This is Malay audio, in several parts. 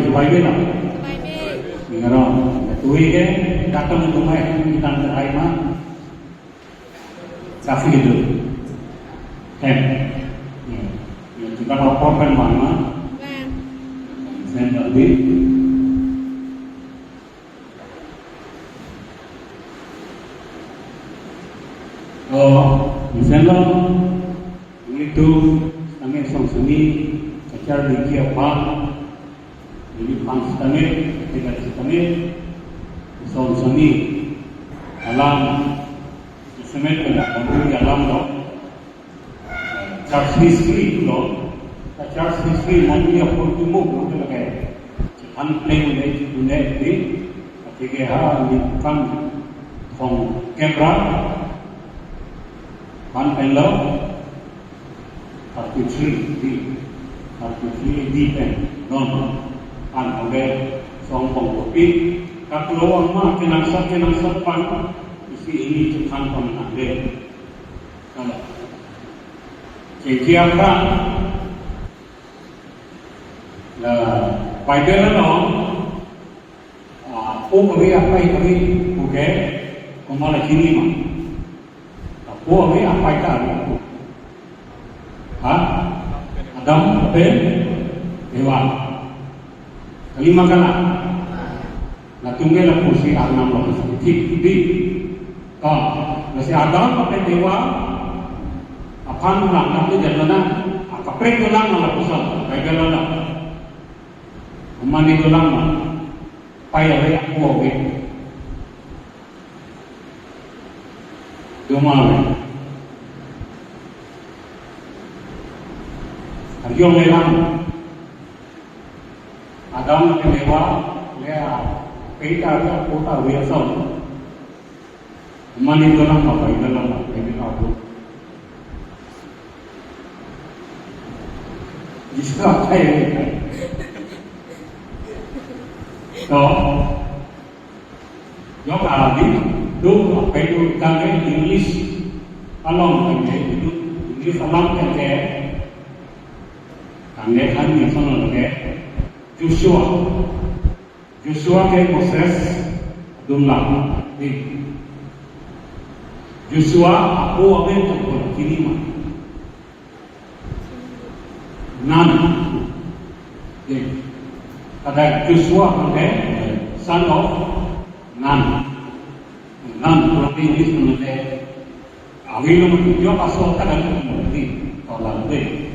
Subay biết không? Mình nghe không? Tôi cái datang ke rumah kita terima safi itu, kita laporkan mana, saya lebih, misalnya itu kami seni secara dikia apa, ini pangsa kami, tidak kami seni alam, semen pada kami alam lo, church history lo, church history mandi apa tu mu betul ke, unplaying dunia ini, ketika ni kan from kamera kan lo artificial di pen non an oleh song pengkopi kat luar mah kenang pan isi ini cekan pemenang kalau cekian kan lah pai dia lah kami apa kami bukan kemana kini mah kami apa itu Adam, Abel, Dewa. Kelima kala. Nah tunggal lah kursi Adam lah. Di. Nasi Adam, Abel, Dewa. Akan ulang nanti jalan kapret ulang nama pusat. Baik jalan. Umani ulang mah. Payah aku oke. Doma. Yung lelang Adam ke Dewa lea peita dia kota biasa mani dalam apa ini aku jika saya to yang Arabi tu apa itu kami English alam itu English alam ke Anda kan yang sana lagi Joshua ke Moses dumlah di Joshua aku akan terbuat kini mah Nun ada Joshua ke son of Nun kurang English menurut awil menurut dia pasal tak ada mengerti kalau lebih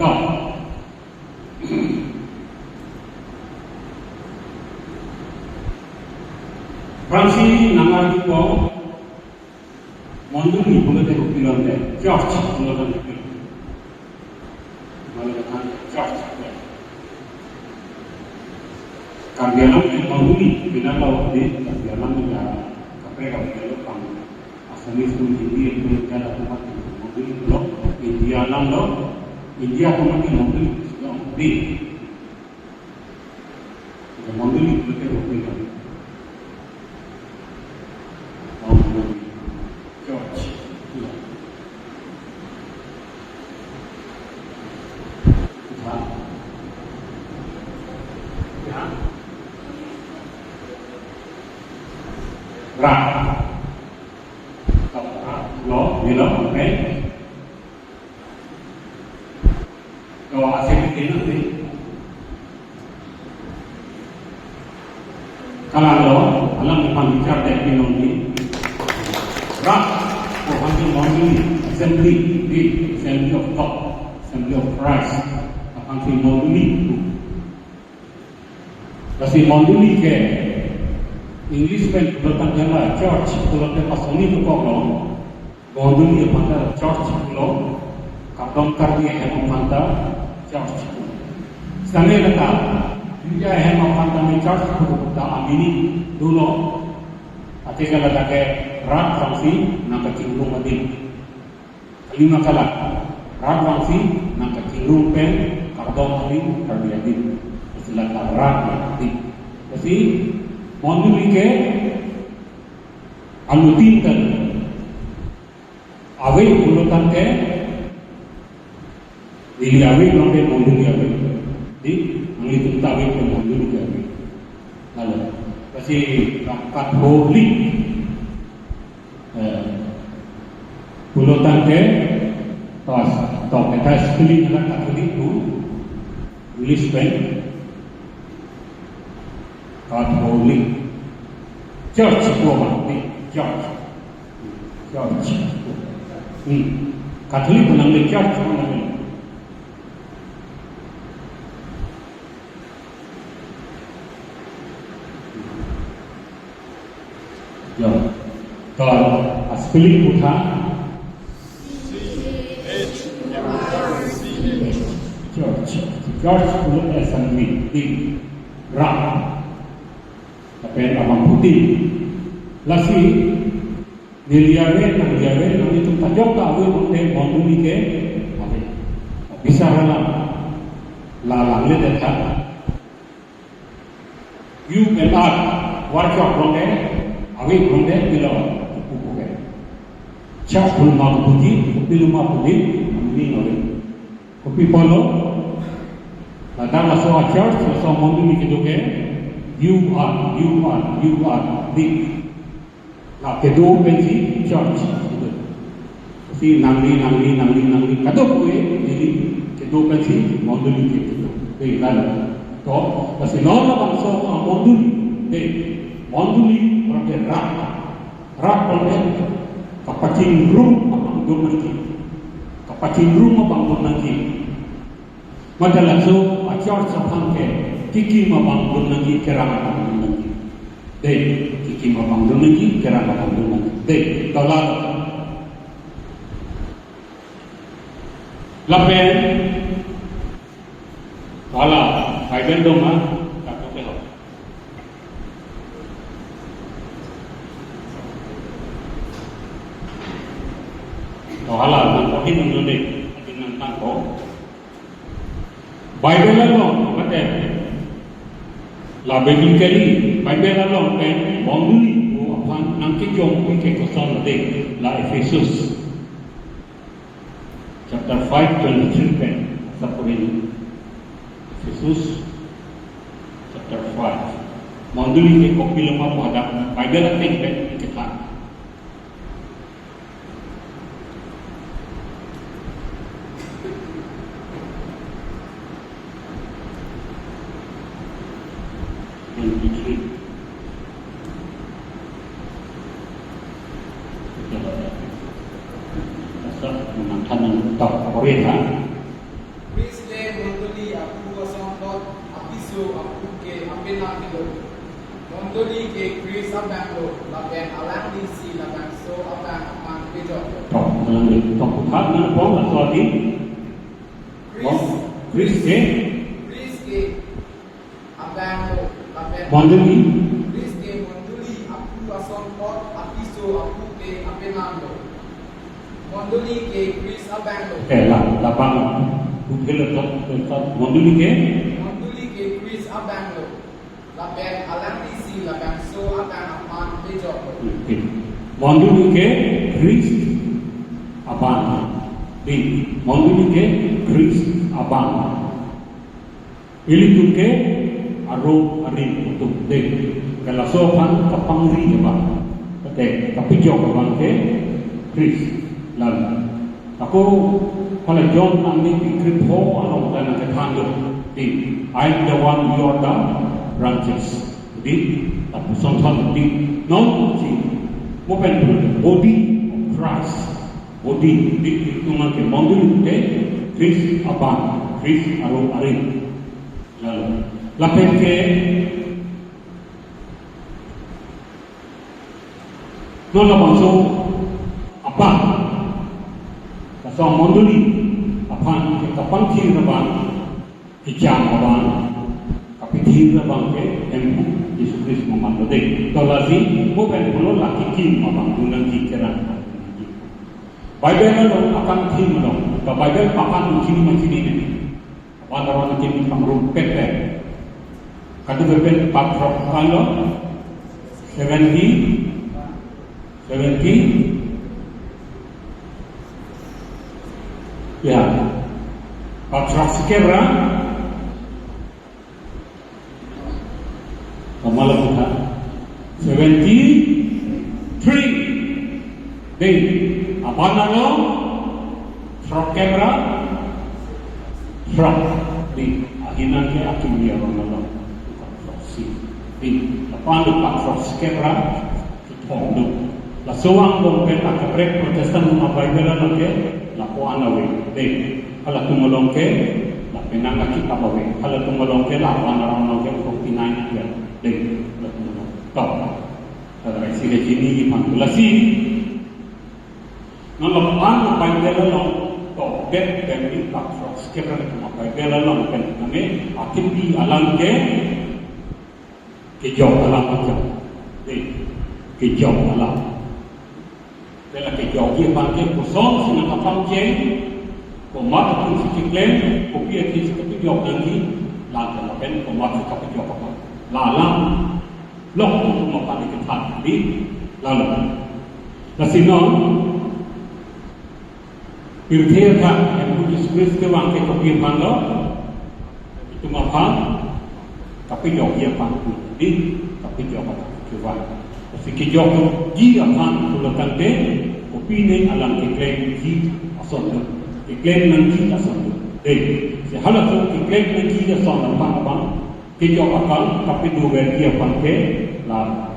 Fransi nama itu Monduli boleh terukir oleh George boleh terukir, boleh George. Kambialam Monduli bina laut di kambialam juga kapre kambialam kam asal itu India itu jalan tempat Monduli lo India lam lo India tempat Monduli di Monduli boleh terukir. Kalau alam pembicara teknologi, assembly of God, assembly of Christ, akan Monduli. Kasi Monduli ke English pen bertanya church, kalau kita pasoni tu kau Monduli apa church kalau kapten kardi yang manta church. Sekarang kita dia yang manta church kita amini dulu. Ati kala take rat fungsi nak kinggung mati. Kelima kala rat fungsi nak kinggung pen kardon mati terjadi. Istilah rat mati. Jadi Monduli ke alutin kan awe bulutan ke ini awe nomor Monduli Katolik. Pulau Tangke, atau kita sekali dengan Katolik itu, Lisbon, Katolik, Church Roma, Church. Katolik menang Church menang. Kalau asli putra George Pulut Assembly di Ram tapi abang putih lasi niliawe nang itu tajok kawe monte monduli ke bisa lalang le dekat you and art workshop ronde awe ronde bilo kuku ke church bulma putih ini ngore kopi polo datang masuk church masuk monduli ke doke you are big. Nah, kedua pensi church itu. Si nangli. Kado kue jadi kedua pensi monduli itu. Deh lalu. Toh, kasi nona bangsa monduli. Deh monduli orang rak orang kapacing room abang dormanki. Kapacing room abang dormanki. Madalah so church abang ke kiki abang dormanki kerana abang dormanki. Deh kiki abang dormanki kerana abang dormanki. Deh kalau lapen kalau Biden dong ah tak boleh. Kalau nak pergi menjadi nantang ko Biden lalu macam labeng kali Biden lalu kan monduli nanti jom ke kosong dek la Efesus chapter 5:23 kan sapuri Efesus chapter 5 monduli ke kopi lemah pada Bible nanti kan kita monduli ke Chris Abanglo lapen alangisi lapen so akan aman bejo monduli ke Chris Abang di monduli ke Chris Abang ili ke aro ari untuk dek kalau sopan kapangri ba kate kapijo bang ke Chris lalu aku kalau John nanti dikrip ho anong tanang ketanggo di I'm the one you are the branches di tapos sonton di non si open body of Christ body di tungan ke monduli ke Chris Abang Chris aro ari lalu lapen ke non la bangso Abang so monduli apan kapang thir na bang kichang bang kapithir na bang ke empu Yesus Kristus mamando de tolasi mo ben pulo laki kim mabang dunang kikeran Bible na akan thim no ka Bible papan machini ni pada kini pangrum pepe kadu bepen patrok ano 70 ya, patrak sekera, kamalah kita 70 Dei, abana lo, frog camera, frog. Di, ahinan ke akin dia orang lo, bukan frog si. Di, lepas lu pak frog camera, kitong lu. La suang dong peta kebrek protestan rumah Bible lo ke, la po anawe. Dei, kalau tu melong ke, la penanga kita bawe. Kalau tu melong ke, la abana orang lo ke, kok tinai dia. Dei, la tu melong. Kau, ada isi kini di manipulasi. Nalaman apa yang dia lalu, to bet dan impact frost. Kita apa yang dia lalu kan kami akhir di alam ke jauh alam macam, ke jauh alam. Dalam ke jauh dia panggil kosong senang kapal je, komat pun sikit lain, kopi akhir sikit jauh lagi, lalu apa komat sikit jauh apa, lalang, lok untuk makan ikan tadi, lalu, nasinon. Pirthirkan yang Yesus Kristus wangke kopi panglo itu mapan tapi jauh dia pangku di tapi jauh apa kewan fikir jauh dia pan tulakan te kopi ni alam keklaim ji ason keklaim nanti ason deh sehalat tu keklaim nanti ason apa ke jauh apa tapi dua dia pangke lah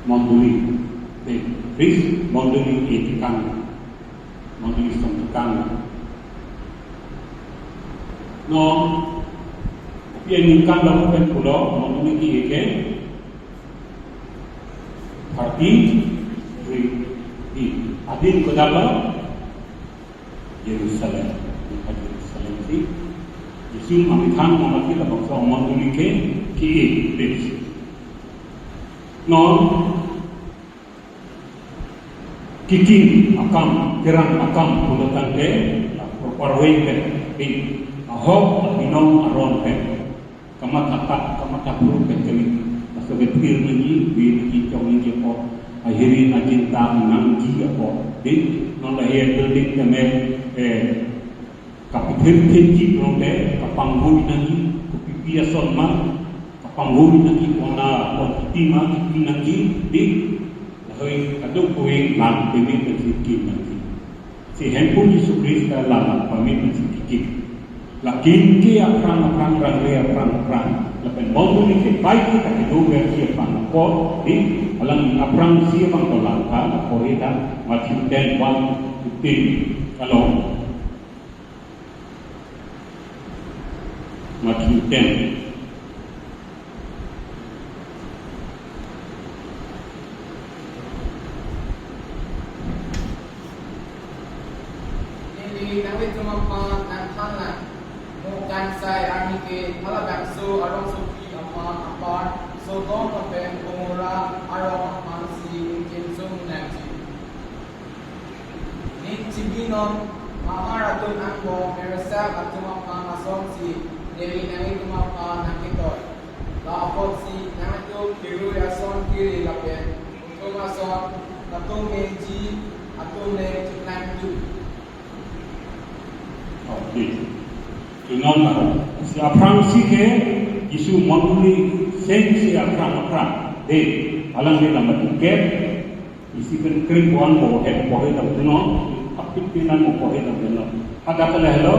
manduli deh Chris manduli etikan Mandiri sampukan. No, tapi yang ingkang lakukan pulau memiliki eke parti di adil ke dalam Yerusalem. Yerusalem ini Yesus mengatakan memiliki bangsa memiliki kiai. No. Kiking akam kerang akam pulutan ke perparway ke di ahok minong aron ke kamata puru ke kali masa betul lagi di cong ni po akhiri na cinta nang ji po di non lahir building kami kapitir tinji nong de kapanghui nangi kupipia sonma kapanghui nangi wana kontima kipi nangi di hơi kadung kuing lan pemit bersikap nanti. Si handphone Yesus Kristus dalam pemit bersikap. Lakin ke apran rangre. Lepas baru ni ke baik kita kedua bersikap pangkor di alam apran siapa yang tolak korida macam dan wan bukti kalau macam dan Nawi tumampan ang hangat Mukan say amike halabakso arong suki apan so dong kapen kumura arong apan si kinsum nanti ni cibinon maharatun angko meresap at tumampan asong si Dewi nawi tumampan ang kitoy laapot si nato kiru yason kiri lapen tumason katung meji atung ne tuklan tu. Okey. Tunan si aprang si ke Yesus manduli sen si aprang de alang de lambat ke isi kan krim buan bo dam tuno apit pinan mo bo dam tuno ada kala hello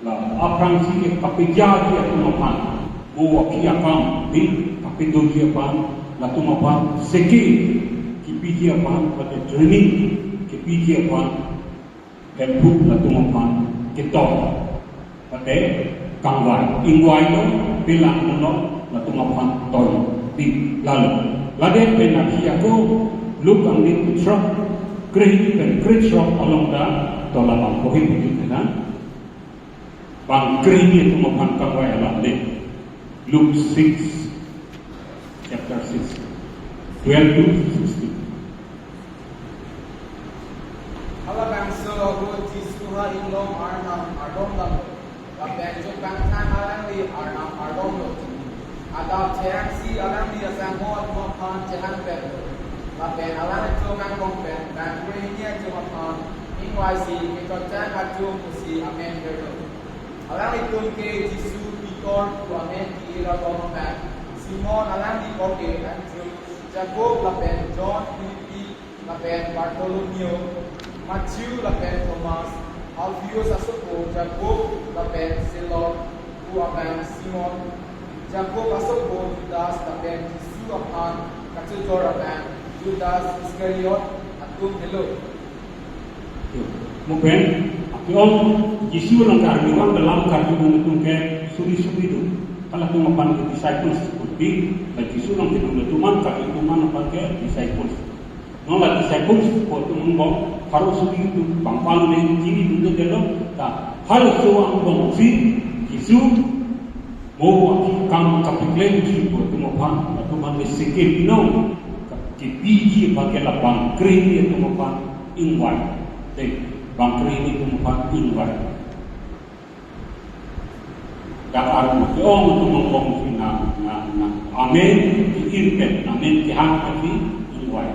la aprang si ke kapija dia tuno pan bo akia pam di kapido dia pan la tuno pan seki kipiji pan pada training kipiji pan help la tuno pan kita pada kangwai ingwai lo bilang no la tumapan toy di lalu lade penaki aku lukang di truck kri pen kri truck along da tola bang kohit begitu kan bang kri ni tumapan kangwai lade Luke 6 chapter 6 12 to 16 Kalau bangsa go Tuhan ilong arnam ardom lam Lapen jokang tan alang li arnam ardom lo Ada terang si alang li asang mohon mohon jalan pen Lapen alang jokang kongpen dan kurinya jokang ingwai si mikotan hatu musi amen berdo Alang li ke Jisu pikor ku amen ki iragom pen Simon alang li koke Andrew Jacob lapen John Philippi lapen Bartolomeo, Matthew lapen Thomas, Alphaeus asoko, Jacob lapen Selot, apen Simon, Jacob asoko, Judas lapen Yesu apan katujor apen Judas Iscariot atung hello. Mungkin Yon Yesus lang karniwan dalam karniwan itu ke suri-suri itu. Kalau tu mapan ke disciples seperti, Yesus lang tuman karniwan apa ke disciples. Nolah disciples waktu mengkau harus suri itu bangpang ni kiri itu dalam tak harus seorang bangsi Yesus mau kam kapiklem ji waktu mapan waktu mana sikit no kepiji pakai lapang kering itu mapan ingwai. Bangkri ini tempat ingwar. Dapat orang untuk mengkongsi amin diirpen, amin dihangkati ingwar.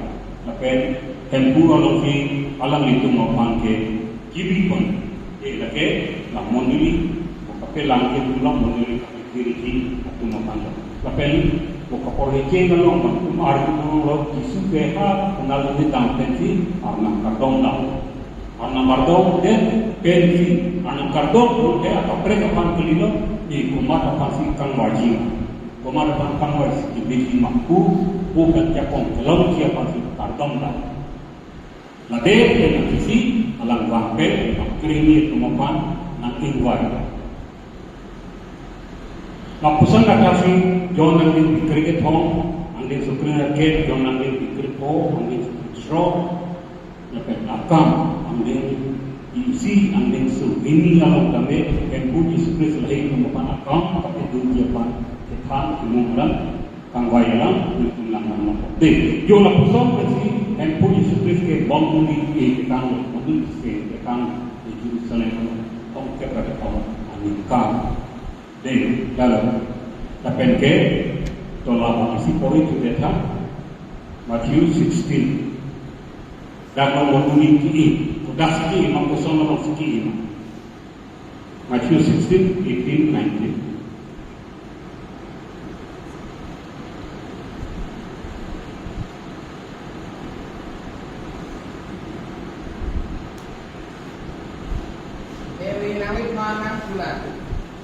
Tapi tempura lagi alam itu maupun ke kibipun. Jadi lagi nak monili, bukan langit pulang monili kiri atau maupun. Tapi bukan polisi kalau maupun artinya Yesus beha mengalami dampensi arna kardong dah. Arna kardong dia pensi, arna kardong dia atau mereka panggil di kumar apa sih kang wajib, kumar apa kang wajib di biji mampu bukan siapong kalau siapa sih kardong dah. Lade dia nak isi alang wampel, keringi tumapan nanti waj. Lapusan kata si John nanti dikriket hong, nanti sukri rakyat John nanti dikriket hong, nanti sukri lepas akam, ambil isi, ambil ini kalau kami kempu disukri selain kemudian akam, tapi dunia pan, ketan, kemudian kangwayalam, itu nama. Deh, yo lapusan pasti kempu disukri ke bom di ketan, mobil ke ketan di Jerusalem, tong kepada tong anikam. Deh, dalam tapi ke tolak isi poin itu dia Matthew 16. Dapat mengundi ini, sudah segi, mampu sama segi ini. Matthew 16, 18, 19. Mary namit manang bulan,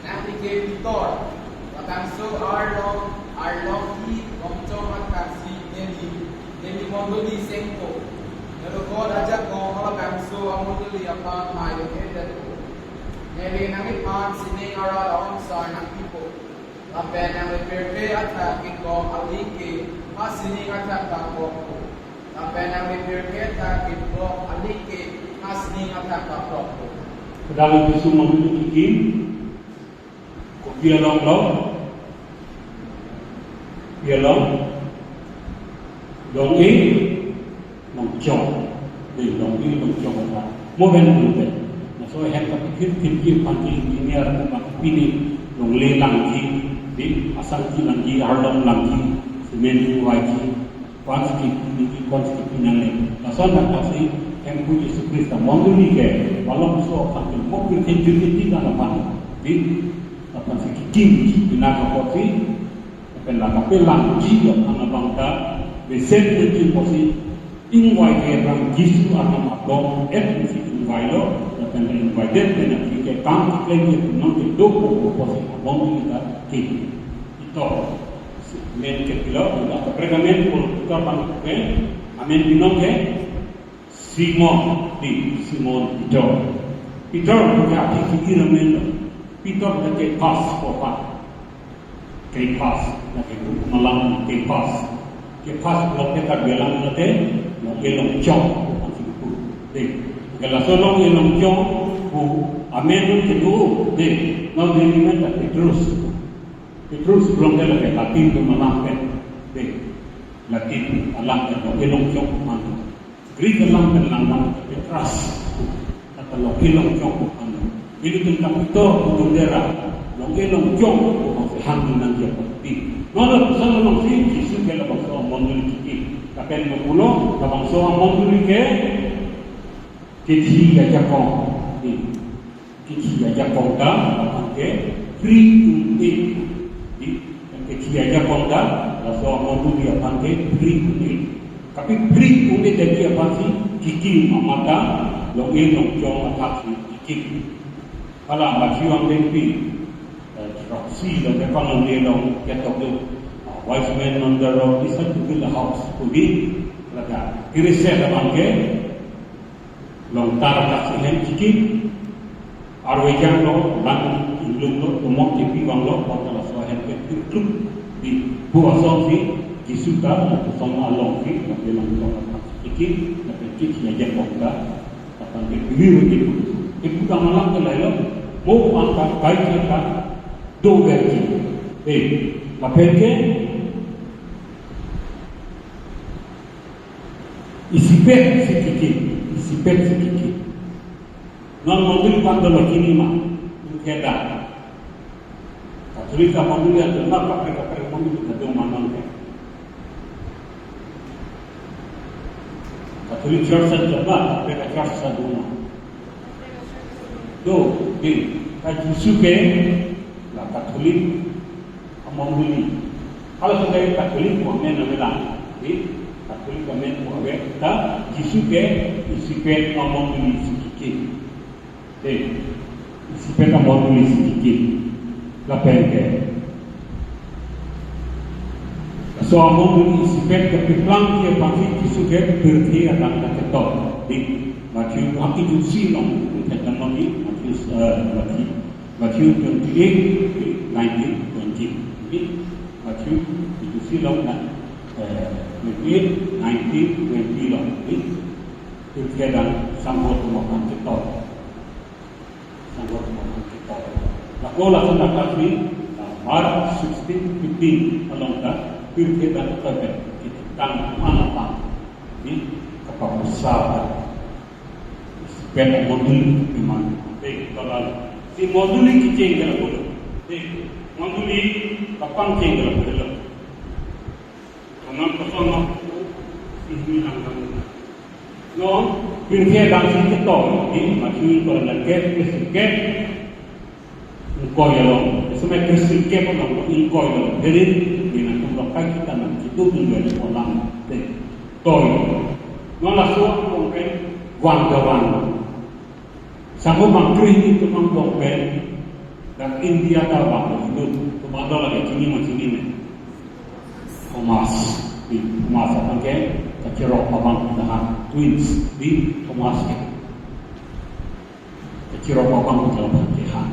namit ke Vitor, wakanso Arlong hi, omcom makasi nemi mondoli sengko. Kalau raja kau kalau bangsu amul tu lihat apa mayu kita tu. Jadi nangit man sini orang orang sah nak tipu. Apa yang berperbe atas kita aliki, mas sini atas kampung. Apa yang berperbe atas kita aliki, mas sini atas kampung. Dalam isu memiliki kim, biar long, dongi. Chong, để đồng ý đồng chong là mỗi bên một bên, mà số hẹn các cái thiết hoàn chỉnh như là các pini đồng lê làm gì, đi asal gì làm gì, hardom làm gì, cement hoai gì, quan skip này, là số là các cái em cũng như sự Christ mong muốn đi cái, và lòng số hoàn chỉnh một cái thiên chúa thiên là phần, đi là phần sự kim chỉ là các cái gì, phần là các cái làm gì được anh bằng ta, về xem cái gì có gì. Ingwai ke ram Yesus akan makdom etnisi ingwai lo dan ingwai det dengan kita kam klaim itu nanti doko posisi abang kita kini itu men ke kilo atau pergamen pun kita panggil amen binong ke Simon Peter juga fikir amen lo Peter ke pas ke malam ke pas blok kita bilang nanti elong chong de kalau solong elong chong bu amen itu de mau diminta Petrus belum ada ke Latin tu menampak de Latin alam itu elong chong mana Greek alam Petrus kata lo elong chong mana ini tentang itu bendera lo elong chong hantu nanti apa di mana solong sih Yesus kalau bahasa mondul Kapel berpulau, kapal seorang monduli ke keci aja kong, keci aja kong dah, kapal ke free to eat, keci aja kong dah, seorang monduli kapal ke free to eat, Tapi beri undi jadi apa sih? Kiki mamata, long jong atas kiki. Kalau macam yang lebih si long depan long ketok tu, wise man on the road is to build a house. Kudi, laga. Irisnya dalam ke, long tar kasih hem kiki. Arwejang lo, lang ilung lo, umok tipi bang lo, waktu lah hem ke klub di buah sofi. Kisuta atau sama along ki, tapi lang iki, tapi kiki aja pokda, akan dipilih itu. Itu kan malam kelalo, mau angkat baik kita, dua versi. Lapelke, isipet si kiki. Non mobil pandang kini mah, keda. Katolik apa mobil ada, nak pakai mobil ada mana? Katolik church terbaik, mereka church saduna. Do, kajusuke, lah Katolik amambuli. Kalau sudah Katolik, wamen namelang. Katolik wamen wawe, ta jisuke isipet amambuli sikiki. Isipet amambuli sikiki. Lapelke. So among isipet kepiplang dia pasti disukai berarti akan ketok di Matthew aku tu sinong untuk nama ni Matthew 28 19 20 ini Matthew itu sinong nak 28 19 20 lah ini terkadang sambut makan ketok lakola sudah kasih Mark 16 15 along that kita terkait kita tang mana tang ini kepakusahaan sepeda modul memang kalau si modul ini cenggal boleh modul ini kapang cenggal boleh karena persona ini langgang no kita dan si ketol ini macam kalau lagi keseket engkau semua keseket pun engkau jadi kai kita nak itu menjadi orang toy. Nolah suap kompen wang. Sama mangkri itu mangkompen dan India tawang itu kepada lagi sini macam ini. Thomas apa ke? Kecirok abang dengan twins di Thomas. Kecirok abang dalam Tuhan.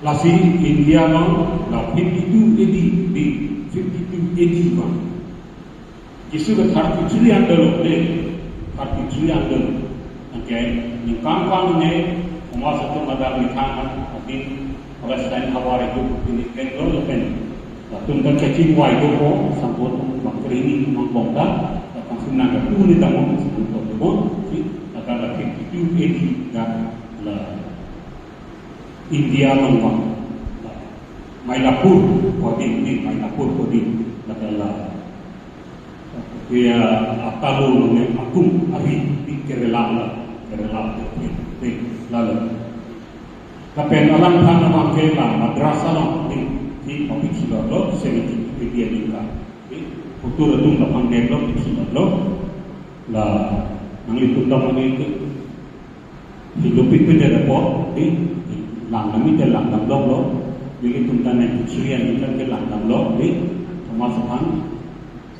Lasi India lah 52 di 52 edition. Isu ke 33 under le, 33 under. Okay, yang kampang ni, semua satu madam ni kampang, tapi orang selain awal itu ini kenal lepen. Tunggu kecil wai itu ko, sambut bakri ini mangkongda, datang sunnah ke tu ni tamu sambut tu, si, akan lagi 52 edition lah. India mangkong. Mailapur kodin adalah dia atalu dengan akum hari di Kerala lalu tapi dalam tanah bangkela madrasah di ofisi lo seni dia juga futur itu lapang delo ofisi lo lah nang itu tamu itu hidup itu jadi pot di langkami dalam lo jadi tentang yang kecilian kita ke langkah lo di pemasaran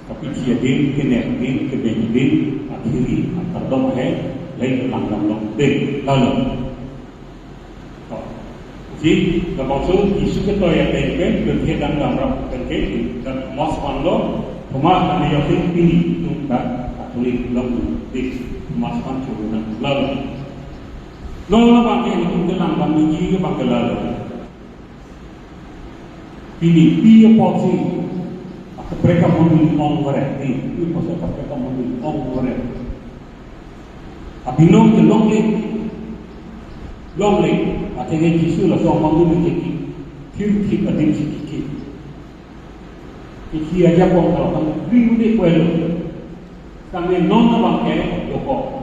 tapi dia ke benjin akhiri terdom lain langkah lo di lalu jadi maksud isu kita yang terkait berkaitan dalam terkait dan pemasaran lo pemasaran yang ini tentang Katolik lo di pemasaran turunan lalu lo bangkit itu langkah miji ke bangkit lalu ini dia posisi mereka memilih orang ini posisi mereka memilih orang abinong ke long leg akhirnya jisu lah soal memilih kiki adim kiki kiki aja pun kalau kamu beri kuelu kami non bangke doko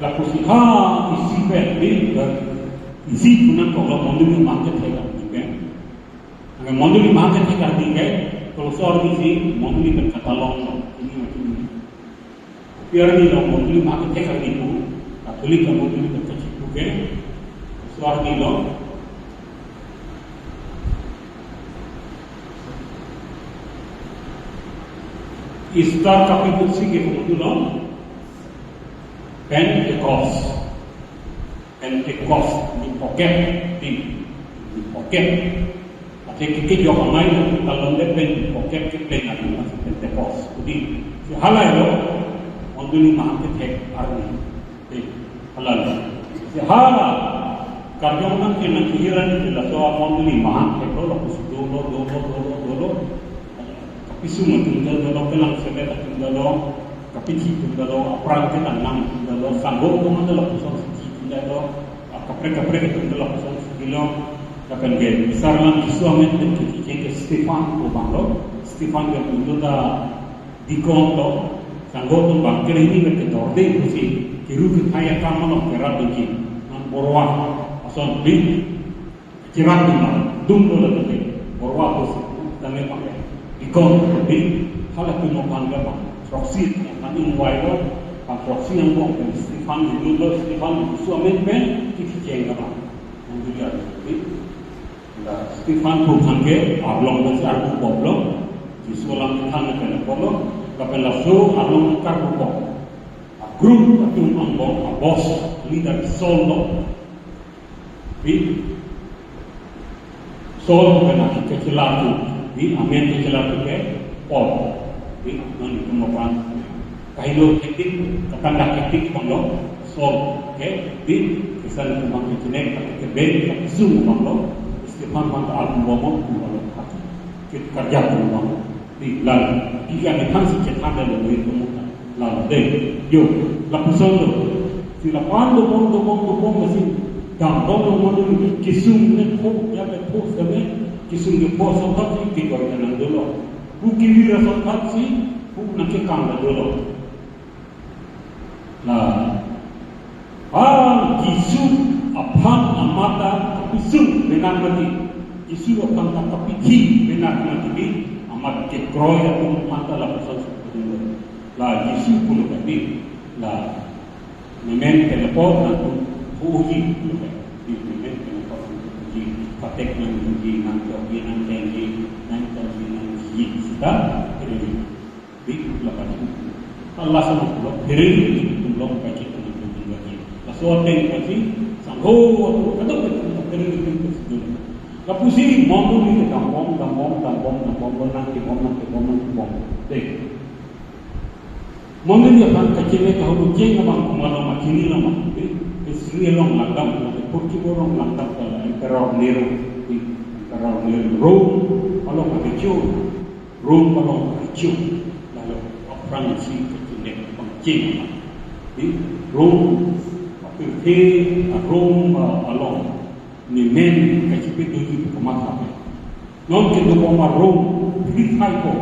laku si isi beli isi punan kalau memilih market saya Monduli market kita tinggal, kalau soal ini membeli berkatalog ini macam ini. Biar ni lo membeli mak kita ni pun, Katolik kan membeli berkecil bukan. Soal ni lo. Istar kapitul sige kemudian lo, Pentecost di pocket. Jadi kita juga main kalau lepas pocket kita nak masuk Pentecost. Jadi sehalai lo, orang ni mahu kita arni, halal. Sehala kerja orang kena kiran itu lah soal orang ni mahu kita lo dolo. Tapi semua tinggal dolo kelang sebab tinggal dolo, kapiti tinggal dolo, perang kita nang tinggal dolo, sanggup pun ada lah pusat tinggal dolo, kapre tinggal dolo pusat tinggal. Akan ke besar lang suami dan kita Stefan ko banglo Stefan ke mundo da dikong lo sanggo tu bangker ini ke dorde kusi kiru ke kaya kamano kerat diki nan borwa ason bin kirat dum lo la te borwa kusi dame pange dikong bin hala tu mo pangga bang proxy yang kami wairo pan proxy yang bong Stefan mundo Stefan suami ben kita jenga bang mundo ya Stefan pun hange ablong besar pun boblong di sekolah kita nak boblong tapi langsung ablong kar pun grup atum ambong bos leader solo di solo kena kita celatu di amen celatu ke pol di non kemudian kailo ketik ketanda ketik boblong solo ke di kesan kembang kenek ke ben ke zoom boblong Stefan manta album bomo kalau kita kerja bomo di lalu jika kita sikit ada lebih kemudian lalu deh yo lapisan tu sila pando bomo masih dam bomo kisum ne po ya be po sabe kisum ke po sampai kita orang dulu buki wira sampai si bu nak kang dulu lah kisum apang amata kisum benar mati kisum apang tapi ki benar mati ni amat ke kroya tu mata la pasal seperti la kisum pun tadi la memen telepon dan uji di memen telepon uji patek dan uji nanti kita ini di lapan Allah sama beri belum baca lagi soal tengkasi sanggup atau beri Kapusi mondo ni kampong nanti deh mondo ni akan kecil kalau jeng abang kumala macini lama Sri long langdam Turki borong langdam kalau Emperor Nero Rome kalau kecil Rome kalau kecil lalu perang si kecil pengcing di Rome Rome along ni men kecil itu kemana non kita bawa Rome free typo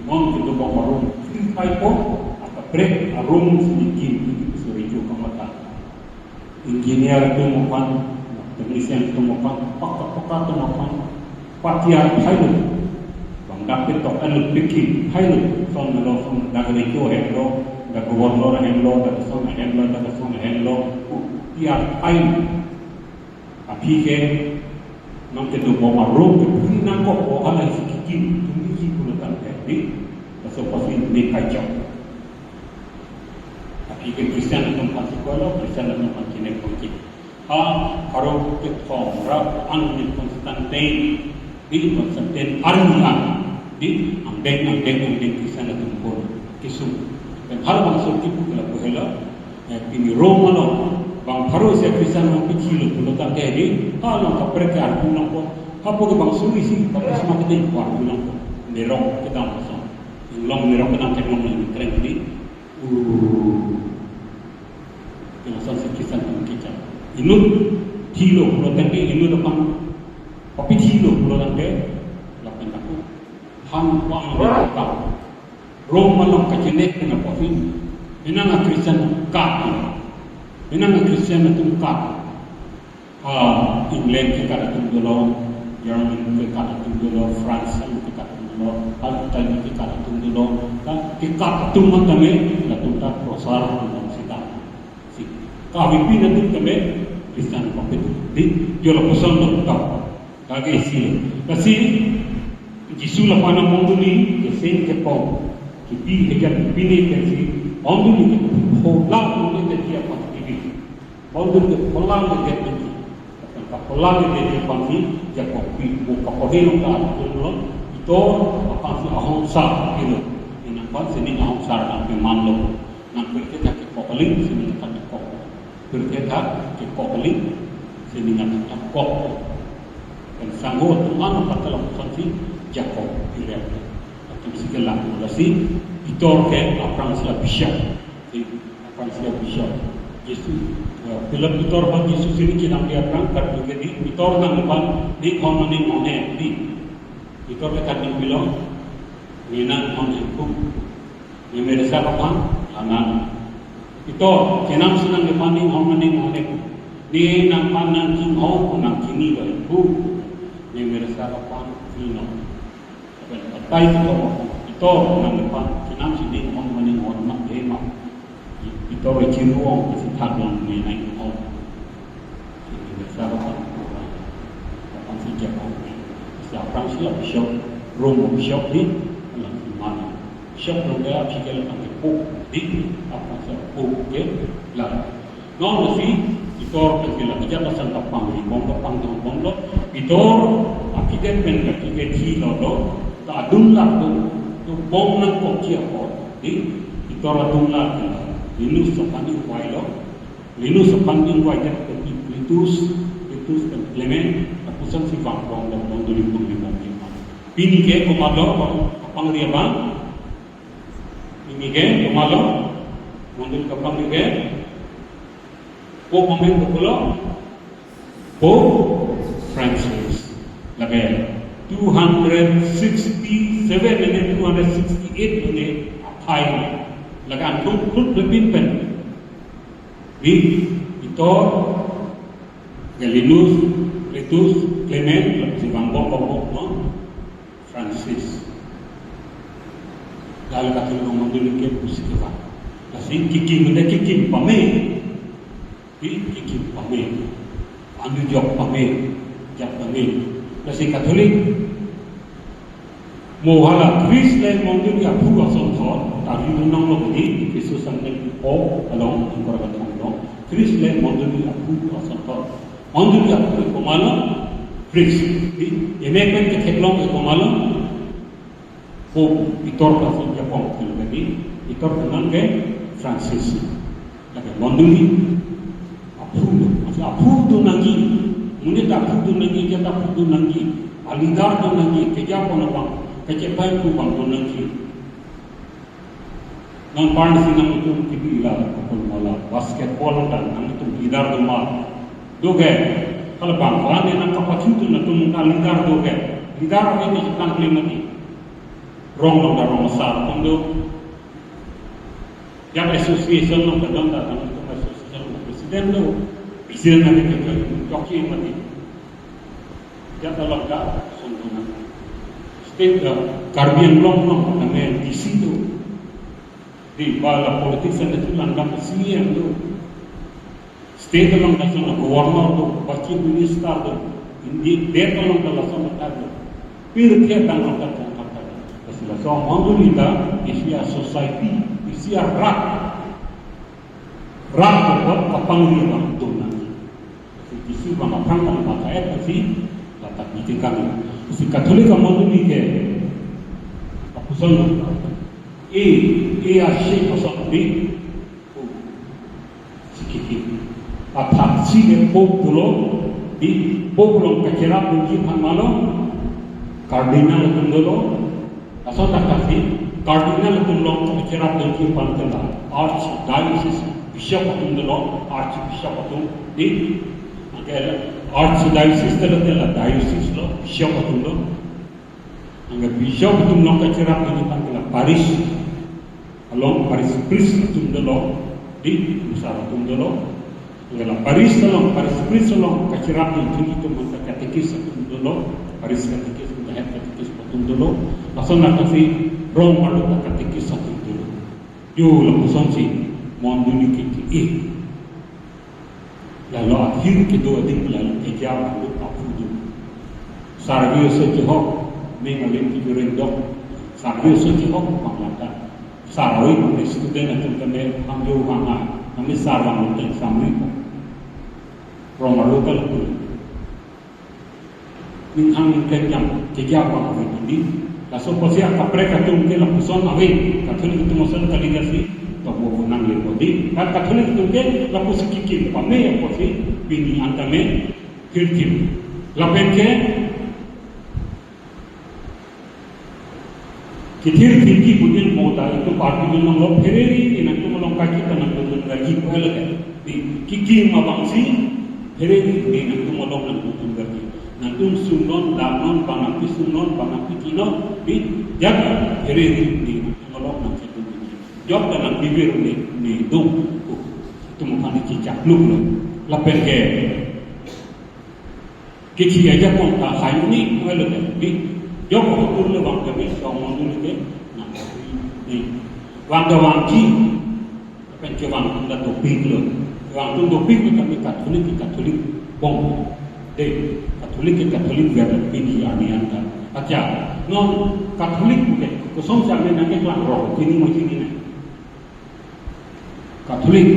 non kita bawa Rome free typo atau break Rome sedikit itu serius kemana engineer tu makan technician tu makan pakar tu makan patiar pilot bang dapat tu alat bikin pilot son dah kerja hello dah gubernur hello dah son hello tiar pilot tapi ke nang kita bawa Rome ke pun nak kau halai sikit tinggi pun tak jadi pasal pasti ni kacau tapi ke Kristian itu pasti kalau Kristian itu pasti nak pergi kalau kita orang angin Konstantin di Konstantin Armenia di ambeng Kristian itu pun kisum dan hal maksud itu kalau boleh ini Roma lo bang harus ya Kristian mau kecil kalau tak jadi kalau tak percaya pulang ko apa ke bang suri sih tapi semakin tinggi pulang ko merong kita masuk long merong kita teknologi keren ini yang saya Kristian kita inut kilo kalau tak inut depan tapi kilo kalau tak lapan aku hampang mereka Roma lo kecil dengan profil inang Kristian kaki Inang Kristian itu kak, England kita ada tu dulu, Jerman ke katatung dulu, France ke katatung dulu, Italia ke katatung dulu, dan ke katatung kami la tunta prosar dalam sita. Si kami pindah kami Kristen kopit di jola pesan tu kage si. Kasi Jisu la pana monduli ke sen ke pau ki pi hejan pini ke si monduli ke ho la monduli ke dia pa tibi monduli ke polang ke dia ka polang ke dia pa ni ja ko pi ko ka podelo ka lo ito apa si ahong sa ilo ina pa sini ahong sa na pe manlo na pe ke ta ke ko paling sini ka ko per ke ta ke ko paling sini ka ko dan sanggup mana patalah santi Jacob pilih atau segala relasi ditor ke apa yang bisa Yesus pilih ditor bagi Yesus ini kita ambil apa kerja jadi ditor kan depan di konon ini di ditor ke tadi bilang nina konon itu ni merasa apa anak ditor kenam senang depan di konon ini ni nampak nang king hong nang kini itu ni merasa apa kino tay ito nang depan kinam sini on maning on mak ema ito re chiruong kasi tagong ni nai on ini sahabat apa si Jacob siapa sila bishop Rome bishop di dalam mana bishop Rome dia pikir tentang pop di apa sih pop ke lah non si ito kasi la kerja pasal tapang di bondo ito akibat akibat hilo tak adunlah tu bom nak kokia ko di itora dunlah linus sepanding wailo linus sepanding wailo litus dan Clement apusan si bang bom duli bom pini ke komado kapang dia bang pini ke komado mondul kapang dia ko momen ko Francis lagi 267 minit 268 minit hai lagan pun lebih pen di itu Galinus Letus Clement si bangkok no Francis dal katul ngomong ke pusikwa kasi kiki pame di kiki pame anu jok pame jak pame kasi Katolik mohala Chris le mondul ya pura son thot tari nong lo ni Yesus ang po along ang korban no Chris le mondul ya pura son thot mondul ya pura komala Chris di emek ke theklong ke komala po itor ka son ya pom ni itor nang ke Francis lagi mondul apu nangi muni tak putu nangi kita putu nangi alidar tu nangi kerja pun bang kecepai tu bang tu nangi nang pan sinang itu kibila pun mala basketball dan nang itu lidar tu mal doge kalau bang kan nang kapacu tu nang tu alidar doge lidar ini kita klimati rong besar untuk yang association nang kadang datang itu association presiden tu Presiden nanti kita joki mati. Jata logga sungguh. State Caribbean long kami di situ di bala politik sana tu langkah senior tu. State long sana governor tu, wakil minister tu, indi data long sana tu. Pir dia tanggung kata. Pasal so Mongolia Asia society, Asia rak buat kapanggilan tu. Isu bang apang bang pakai tapi dapat ditingkatkan. Si Katolik kamu ni ke apa soal? Asyik pasal ni, sikit. Apa sih ni pop dulu di pop long kacera bunyi pangmalo, kardinal dulu, asal tak kasih kardinal dulu kacera bunyi pangkala, archdiocese bishop dulu, archbishop dulu di archdiocese terletak diocese lo bishop dulu angga bishop dulu kacera ini panggilan Paris along Paris priest dulu di Nusara dulu angga Paris priest lo kacera ini itu masa katekis dulu Paris katikis menjahit katikis potong dulu langsung nak kasi rong malu tak katikis satu dulu yo langsung si mohon dulu kiki lalu akhir kedua din lalu kejap lalu aku dulu sarvio sejauh mengalir tidurin dok sarvio sejauh panglata saroi kami student atau kami ambil hanga kami sarwang untuk sambil rong malu kalau ning ang kenyang kejaba awe ini laso posia kapre katung ke la puson awe katulik itu mosan kaligasi to bo nang le bodi ka katulik itu ke la pusikikin pame ya posi bini antame kirkim la penke kitir kirki budin moda itu parti dun lo fereri ina tu molong kaki tanam dun lagi pala di kiki mabangsi fereri ina tu molong nang dun lagi nantum sunon danon bangapi sunon bangapi kino di jaga heredi di nolok nak itu job dalam bibir ni dum itu mukanya cicak lu lapen ke kici aja pun tak hayu ni kalau di job ukur le bang kami somon dulu ke nak ni wangga wangki lapen ke wang anda topik lo wang tu topik kami katolik bom deh Katolik biar tinggi anian kan. Aja, non Katolik bukan. Kosong sampai nanti kelang roh. Kini macam ni. Katolik.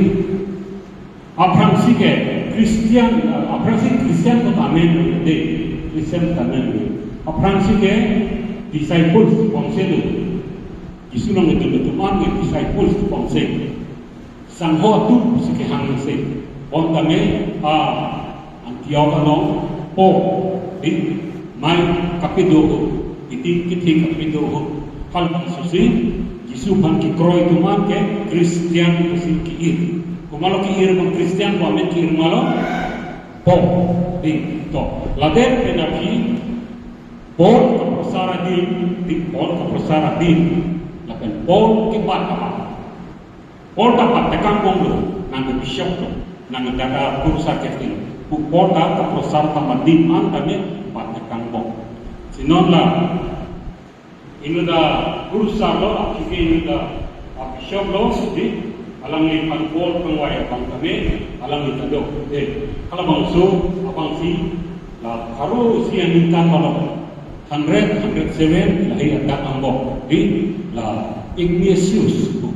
Apa sih ke Kristian? Apa sih Kristian tu tamen deh. Kristian tamen. Apa sih ke disciples ponsel. Yesus nama itu tuan ke disciples ponsel. Sangho tu sih ke hang sih. On tamen Antioch along. Di mai kapido iti kapido hal susi Yesus ban ki kroi tuman ke Kristian usin ki ir kumalo ki ir mang Kristian wa men ki ir malo di to lader penaki bol ka prasara di bol ka prasara di lapen bol ki bata bol dapat tekan bonglo nang bishop nang daga kursa ketin Pukota ka prosar tamadiman kami patekang bong. Sinonla inu da kursa lo akike inu da bishop lo di alang ni pangpol pangwaya pang kami alang ni tado. Kalau bangsu abang si la haru si anintan malo 107 lahi ada ambok di la Ignatius pun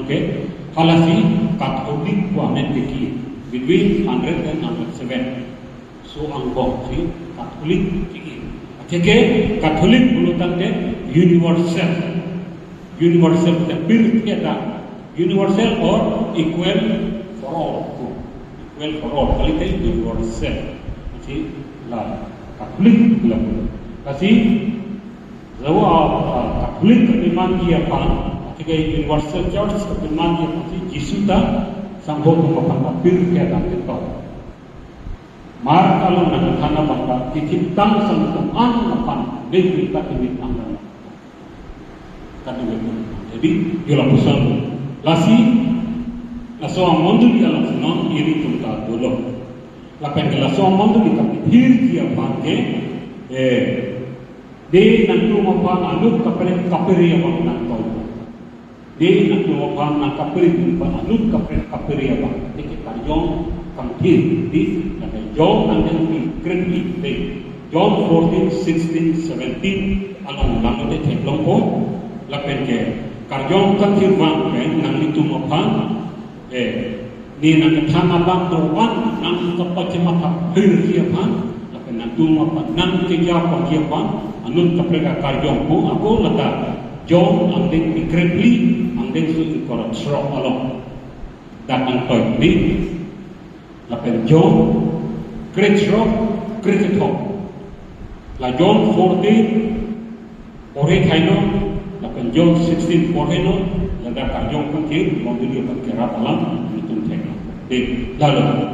ke halasi Katolik wa mediki between 100 and 107 so angkong si Katolik ki ateke Katolik bulutan ke universal the spirit eta universal or equal for all kali tadi universal si la Katolik bilang kasi zawa Katolik iman dia pan Kaya Universal Church kebenaran dia pasti Yesus dah sanggup mengapapir dia dan kita. Mar kalau nak hana bangga diciptang sanggup anapan dari kita ini anggan. Jadi dia lakukan lasi laso amondu dia lakukan iri tunta dulu. Lapan dia laso amondu dia kapir dia pakai de nanti mapan anu kapiri yang nak Dia nak melakukan nakapiri bukan anut kapiri apa? Jadi karjong kampir di jong nanti di kerja di John 14, 16, 17 alam lalu di teklongko lapen ke karjong kampir bang nang itu mapan ni nang thama bang doan nang kapacimata hir siapa lapen nang tu mapan nang kejapa siapa anut kapiri karjong ko aku lata John andeng di kerja andeng su ikor srok along datang toy ni lapen John kerja srok kerja thok la John 14 ore thaino lapen John 16 poreno la da karjong kangkir monduli kangkira alam nutun thena de lalu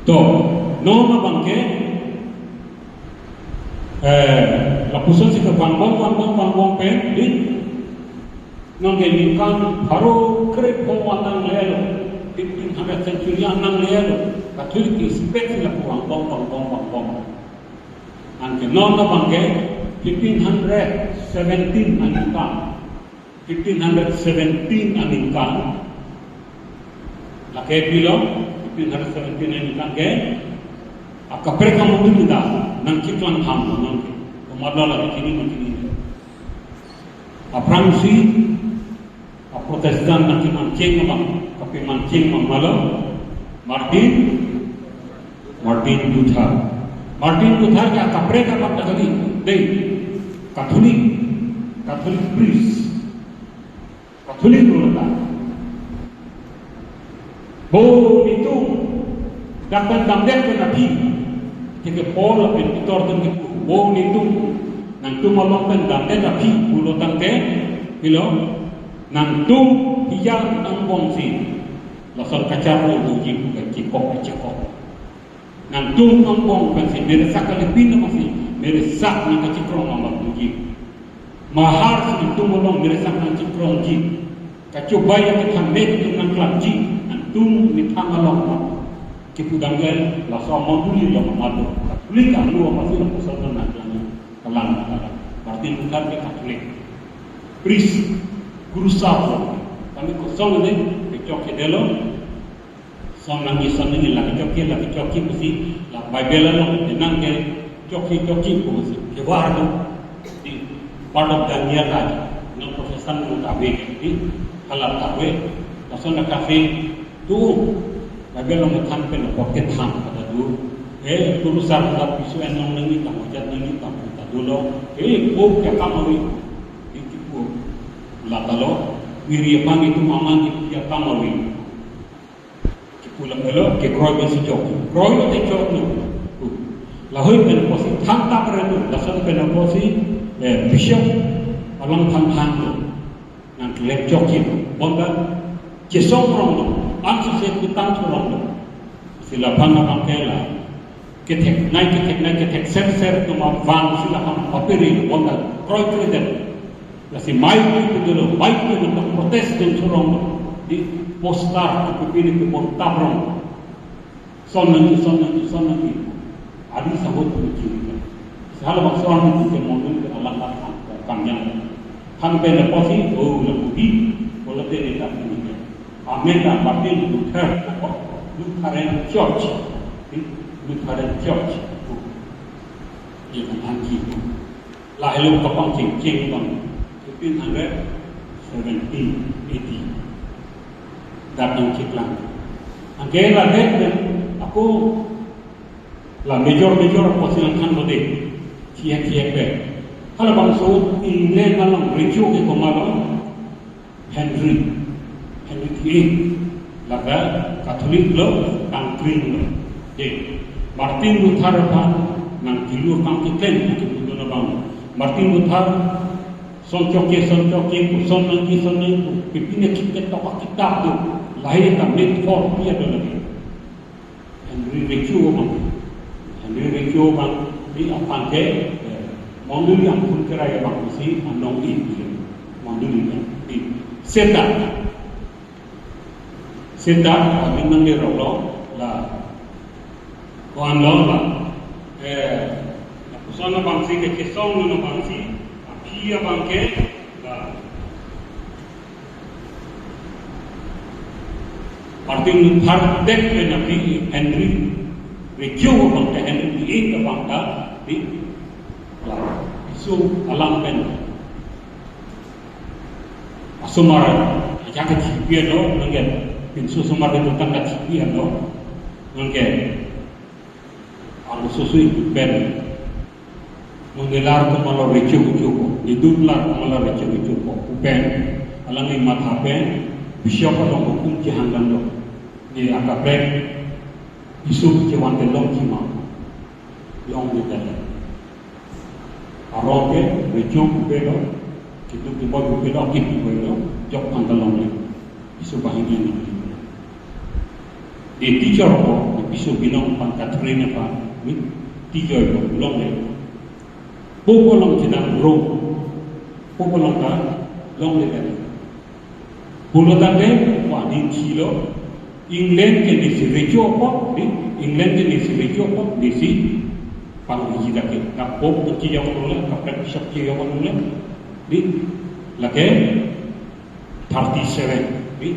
to no ma bangke lapusan si kebangbang pen di nonggelinkan baru kerep pawatan lelo 1500 century anang lelo Katolik expect sila puang bom ang kenon na bangke 1517 aningkang 1517 aningkang laki bilo 1517 aningkang ke akapre kamu binda nang kitlang ham nang umadala kini Aprangsi, Protestan nanti mancing memang, tapi mancing memalo. Martin Luther. Martin Luther yang kapreka pada kali, deh, Katolik priest, Katolik Luther. Itu dapat dampak nabi. Jika Paul dan Peter dan itu nang tu malong pendam dan api pulau tangke bilo nang tu hijau nang bongsi lasal kacau uji bukan cikok nang tu nang bong pensi meresak lebih masih meresak nang cikrong nang uji mahar itu malong meresak nang cikrong ji kacau bayar kita make nang kelabji nang tu mitang malong kipudanggal lasal manduli yang mamadu katolik kan lu masih nak pusat nang Kalang Martin Luther ke Katolik priest guru sapo kami kosong ni kecok delo som nangi lah kecok mesti la Bible lah denang ke cok mesti ke wardo di part of Daniel lagi no profesan no tabe di halal tabe kosong na kafe tu Bible lo muthan pe no pocket tham pada du tulisan dalam isu enong nengi kamu jat nengi kamu tak dulu buk ya kamu itu buk latalo wiri pang itu mama itu ya kamu kipulang elo ke kroy besi jok kroy itu jok nu lahoy pen posi thanta peredu lasan pen posi bishop alam tham tu nang lek jok itu bonda jesong rong ansu se kutang rong sila bangga bangkela ketek ser nama van sila ham papiri wala kroy kreden lasi mai itu dulu mai itu untuk protes dan surong di postar kepini ke portabrong sonan adi sabut berciri salah maksuan itu ke modul ke alam panjang hampe leposi lebih boleh tidak ini Amenda Martin Luther Lutheran Church Lutheran Church yang angki lah hello kapang cing bang 1517 datang ciklang angke lah dek aku lah major posilan kan mode kiek be kalau bangsa England malam rejo ke komalang Henry III laga Katolik lo tangkring lo Martin Luther pan nang dilu kang kiten itu na bang Martin Luther soncoke son nangi pipine kiket topak kitab tu lahir tam net for dia do lagi Henry Recio bang di apante mondul yang pun keraya bang si anong ini mondul di seta kami nanti rolo lah kuan lo lah kusana bangsi ke kesong no bangsi apia bangke lah Martin Luther dek nabi Henry Recio bangke Henry VIII bangka di lah isu alam pen asumara jaga cipia do ngen pinsu sumar itu tangga cipia do ngen ang susui ben mengelar ko malo recho idutlar ko malo recho ben alang ni matha ben bisyo ko dong hukum jihanggan do ni akabrek isu jewan de long kima long de dala aroke recho ben kitu ki bo ben kitu ben jok pantalong ni isu bahagia ni di teacher ko isu binong pangkatrina pa tiga itu belum ni, pukul jenang rom, pukul long ni tadi, puluh tadi, wah ni kilo, England ke di rejo apa di England ke di rejo apa di si panggil kita ke kapok kecil yang boleh kapok besar kecil yang boleh di lagi 37 di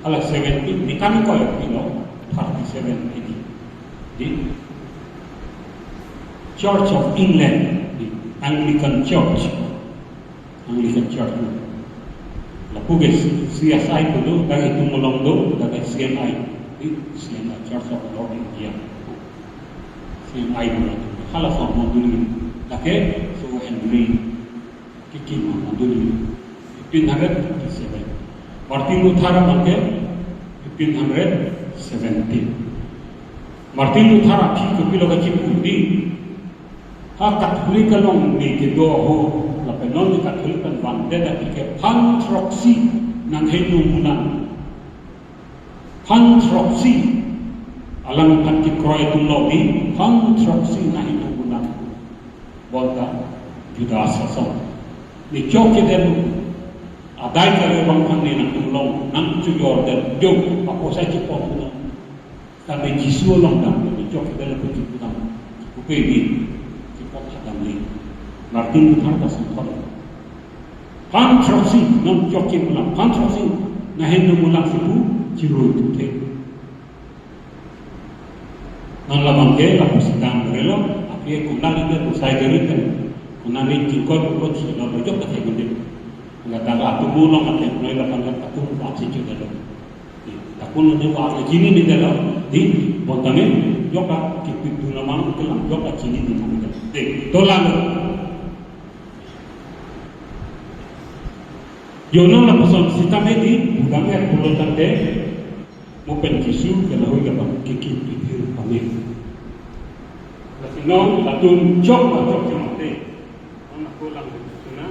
ala 70 di kan kau you know 37 ini di Church of England di Anglican Church Lapuge CSI dulu dari tumulong do dari CNI di CNI Church of Lord India CNI dulu kalau sama dulu lagi so Henry kiki mana dulu 1557 Martin Luther mangke 1517 Martin Luther api kepilo kecil di Katolik kalong ni kedua ho la penon di Katolik kan bande da ke pantroxy nang Hindu munan pantroxy alam kan ki kroy tu lobi pantroxy nang Hindu munan bota juda asasa ni choke den adai ka bang kan ni nang tulong nang tu yor den jog apo sa ki pon munan kami jisu long dan ni choke den ko tu munan ko pe Martin Luther da sempol. Pantroxy non joki mula pantroxy na Hindu mula sipu jiru tute. Non la mangke la pusidang relo api kunali de usai gerikan kunali jingkot ko sino rojo kate gede. La tala tu bulong ate noi la pangkat tu aksi juga lo. Takun ni wa jini ni delo di bontame joka kipitu nama kelam joka jini ni mangke. De tolalo Yono la person sita medi budang ya pulau tante mau penjisu kalau kita kiki itu kami. Lasino latun jok mate. Anak pulang sana.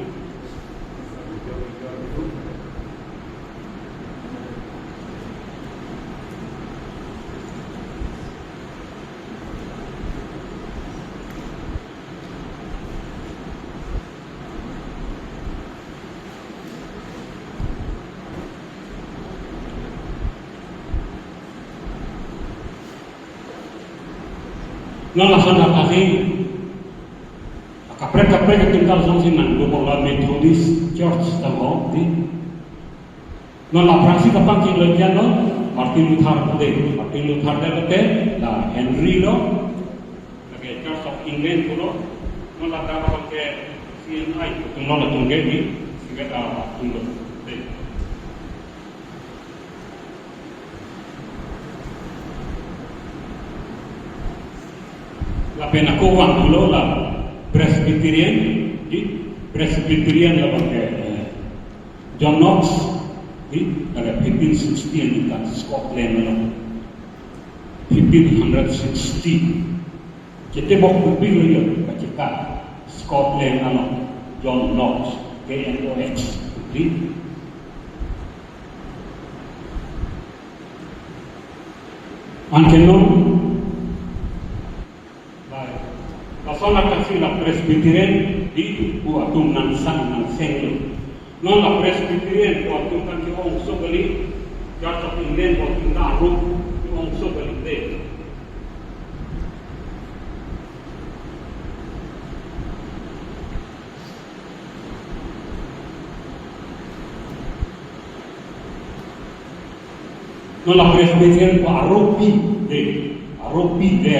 Nalasan kaki kapret tinggal sangsinan bola Methodist Church tamo di nala praksi kapang kilojan lo Martin Luther de la Henry lo ke Church of England pulo nala dapat ke CNI tu nala tungge di sigata tunggu de la pena ko wang dulu la Presbyterian la pakai John Knox di ada 1516 di Scotland la 1560 jadi bok lebih lagi baca Scotland la John Knox KNOX di ankenon Pasona kasi la Presbyterian di buatung nang senglo. Non la Presbyterian buatung kan di ongso bali, Church of England buatung naru di ongso bali de. Non la Presbyterian bu aropi de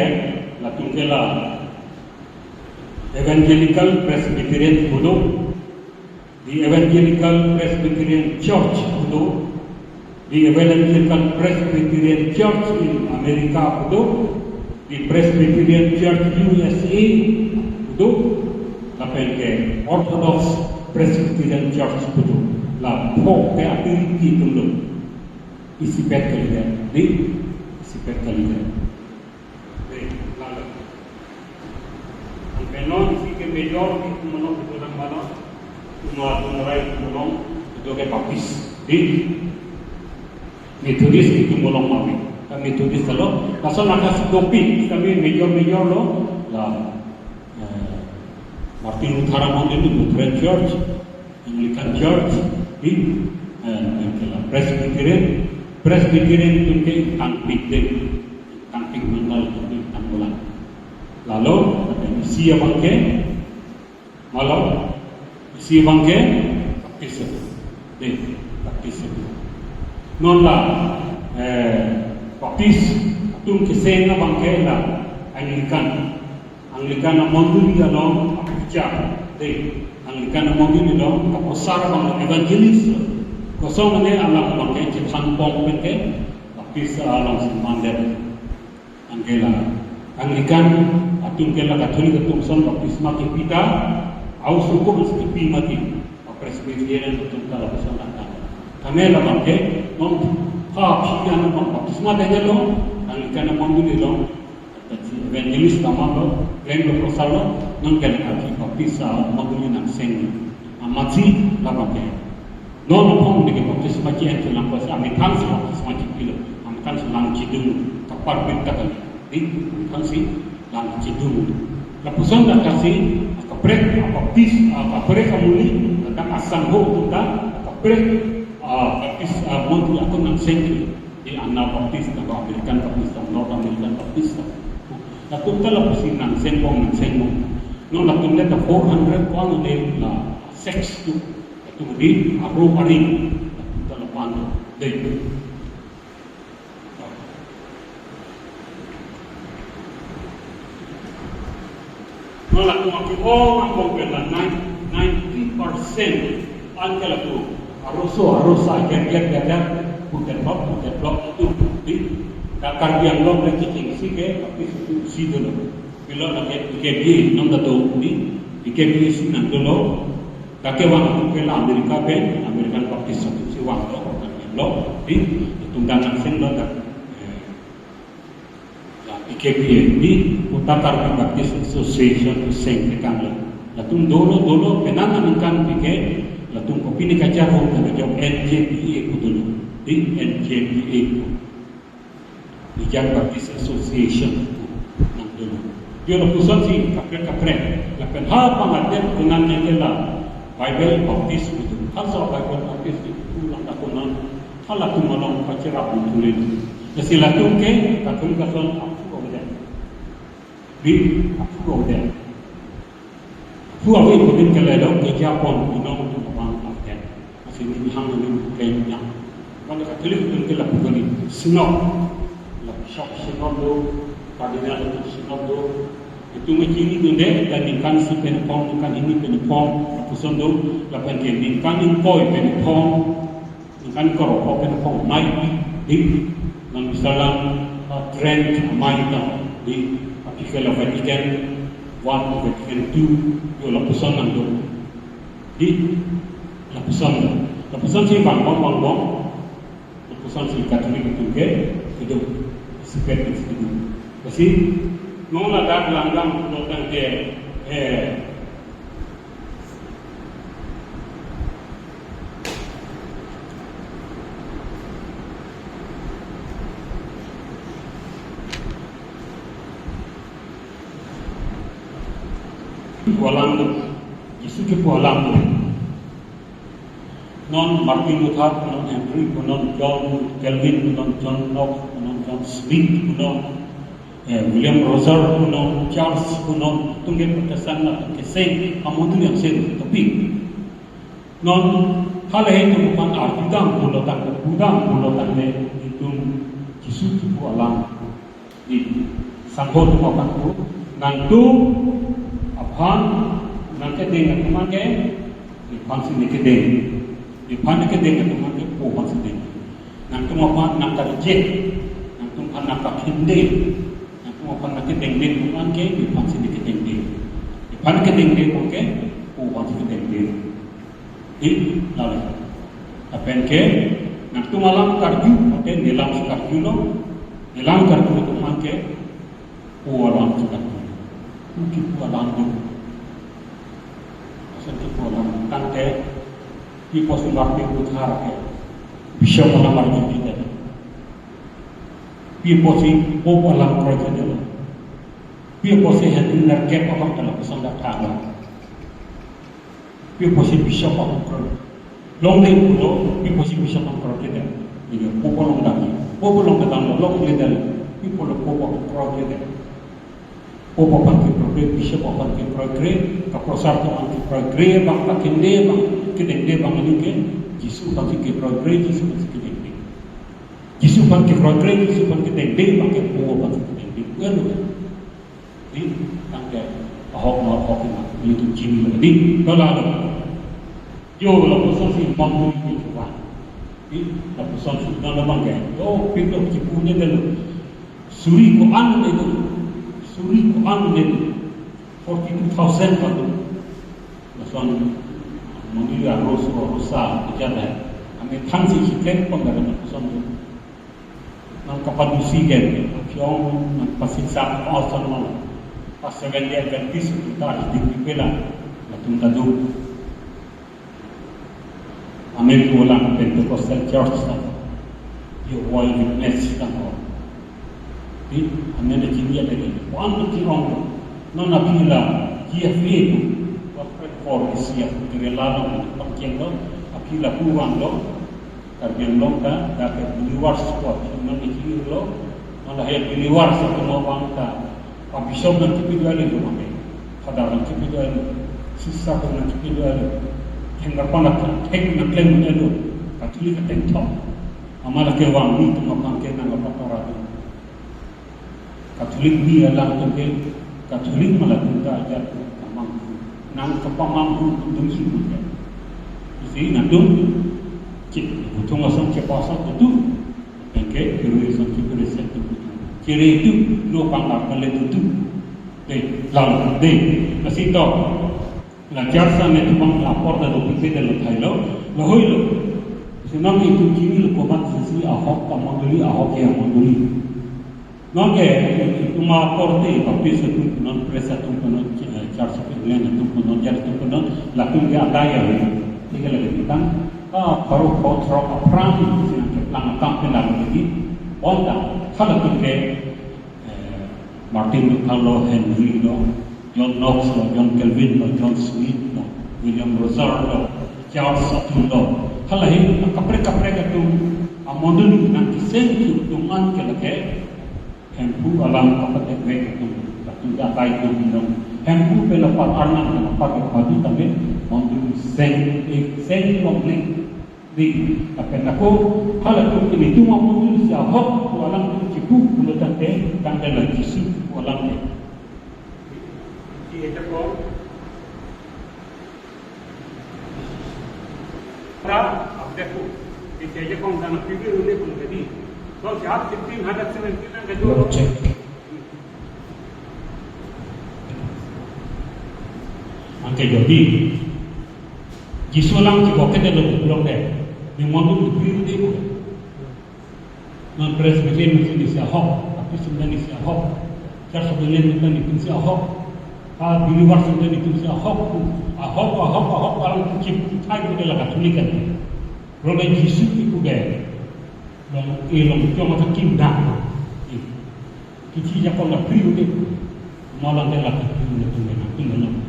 la tungela Evangelical Presbyterian Kudo, the Evangelical Presbyterian Church Kudo, the Evangelical Presbyterian Church in America Kudo, the Presbyterian Church USA Kudo, la penke Orthodox Presbyterian Church Kudo, la Pope Apiriti Kudo, isi pet kalida, isi pet kalida. Menon si ke major itu menon itu orang mana, tumarai menon itu ke papis. Di Methodist itu menon mami. Kami Methodist lo, pasal nak kopi kami major lo, la Martin Luther itu Lutheran Church, Anglican Church, di Presbyterian, Presbyterian tungke Tampik Mandal tungke Tambulan. Lalu ada isi bangke malam isi bangke baptis baptis non la baptis tungke sena bangke la Anglican na monduli lo apuja Anglican na monduli lo kaposar bang evangelis kosong ne alam bangke citan pong bangke baptis alam semandel Angela Anglican atung kela Katolik atung son baptisma kita au suku mesti mati presbyterian atung kala pesantren kamela bangke non pa pian non baptisma de lo Anglican monduli lo evangelis tamalo lenglo prosalo non kela baptis monduli nang sen amati la bangke non pong de baptisma ki ento lang pas amikan sa baptisma ki pilo amikan sa lang kidung kapar benta kan si lang cidung. Lapusan dah kasih kaprek baptis kaprek kamuli tentang asal ho kita kaprek baptis monthly atau nang sentri di anak baptis atau American baptis atau North American baptis. Lalu kalau pusing nang sembong. Non lalu net 400 kuala la sex tu itu di aru hari dalam mana deh. Nolak kumaki ang pagkala 90% ang kalaku arusa get puter blok itu di kakar yang lo lagi sige tapi si dulu bilo lagi IKB nom dato di IKB sinan dulu kakewang kela American Baptist si waktu lo di tundangan sendo IKB di Utakar Baptist Association sing tekang latung dolo penangan kan pike latung kopi ni kajar ho kan jom NJPA kudu di NJPA Ijak Baptist Association nang dulu dia la pusat si kapre la pen ha pangaten dengan nela Bible Baptist kudu hal sa Bible Baptist itu lang takunan hala kumalong pacira putulin sila tungke Katolik kason di aku ada. Aku ingin kalau ke Jepun, minum tu orang Afgan. Masih ni hang ni Kenya. Kalau Katolik tu kita lakukan ni, sinop, shop sinop do, kardinal tu sinop do. Itu macam ni dan ikan si penepom, ikan ini penepom, aku sondo, lakukan ke ikan impoi penepom, ikan korok penepom naik di, dan misalnya trend mai di Kalau Vatican 1, Vatican 2, yo lapusan nang do. Di lapusan si bang, lapusan si Katolik itu ke, sepet itu. Kasi mau ada langgang tentang ke Kualang Yesus ke Kualang non Martin Luther non Henry non John Calvin non John Knox non John Smith non William Roser non Charles non tunggu Protestan na keseng amodu yang sen tapi non hal itu bukan argudang bulotan ne itu Yesus ke Kualang di sambut bukan tu nantu Apaan nak kedeng teman ke, ipang sini kedeng, ipang kedeng teman ke, pohon sini. Nak tu apa nak kerja, nak tu nak kakinde, nak tu apa nak kedeng teman ke, ipang sini kedeng, ipang kedeng teman ke, pohon sini kedeng. Ini lalu. Apa ke? Nak tu malam karju, oke, nilam karju lo, nilam karju teman ke, pohon karju. Mungkin pulang tu, seperti pulang tante, di pos umar pengutara ke, bisa melamar kita. Di posi alam kerja dulu, di posi hati nerket apa dalam pesanda kala, di posi bisa apa kerja, long day pulau, di posi bisa apa kerja. ini popolong lagi, popolong ketang lok ledan, people popol crowd ledan, popol panti progres, bishop panti progres, kaprosar tu panti progres, bang pakende bang kedende bang ini ke, Jisu panti ke progres, Jisu panti kedende, Jisu panti progres, Jisu panti kedende, bang ke popol panti kedende, kan? Ini tangga ahok ini itu jini lagi, kalau yo la puso si mampu ni chuan ni la puso su na la mangga yo pito ki punya del suri ko an ne do suri ko an ne 42,000 pa do la son moni la rosa jana ame thansi ki ken ko ngara na puso do na kapadusi gen pyong na pasitsa awson mo pasagal dia kan pisu ta di pela la tunta do Amerika ulang Pentecostal Church na yung wall witness na ko. Di, Amerika kiniya lagi. Kuan kirong no napila GFA tu corporate for Asia direlano pagkendo apila kuwang lo karbiang lo ka dapat biliwar squad no nikilo no lahat biliwar sa tumawang ka pabisob ng tipidwali lo mami. Kadang tipidwali sisa ko ng tipidwali hingga panak tek nak lem itu katulik tentok amala ke wang ni tu makang ke nang apa katulik ni alam tu ke katulik malah kita ajar mampu nang kepamampu untuk hidup isi nandu cik butung asam cepasa itu ke keruisan keruisan itu kiri itu lo pangkat kalian itu lalu masih tahu la jarsa ne tumang la porta do pipe de lo thailo lo hoilo sinam itu kini ko bat sisi ahok ta manduli ahok ya manduli noge tuma porte papi se tu non presa tu non jarsa pe len tu non jarsa tu non la kun ga daya ni tiga lagi tang paru potro apram sinan ke plan kampen la lagi onda khala tu ke Martin Luther Henry lo John Knox, John Calvin, John Smith, William Rosar, Charles Sutton, halahin kapre-kapre itu amondun nanti sentu tuman kelake hempu alam kapate mek itu tu jatai itu minum hempu pelapat arnam pelapat padu tapi mondun sen komplit di apa aku hal itu ini tu amondun siapa alam itu cipu bulan tanggal lagi sih alam ni itu kok pra देखो ये चीजें कौन सा नफी भी होने को लगी तो आप 1617 ना के जो angke jadi jisulang ki boke de lo de ni modu biru de ko non presbyterian ni sia hok tapi sebenarnya sia hok church of the land ni sia hok believer sebenarnya ni sia hok kalau kita thai ko de la katolik kan Roda Yesus itu deh, dan elok cuma tak kindah. Kiki jakon la priu deh, malah dia lagi priu tu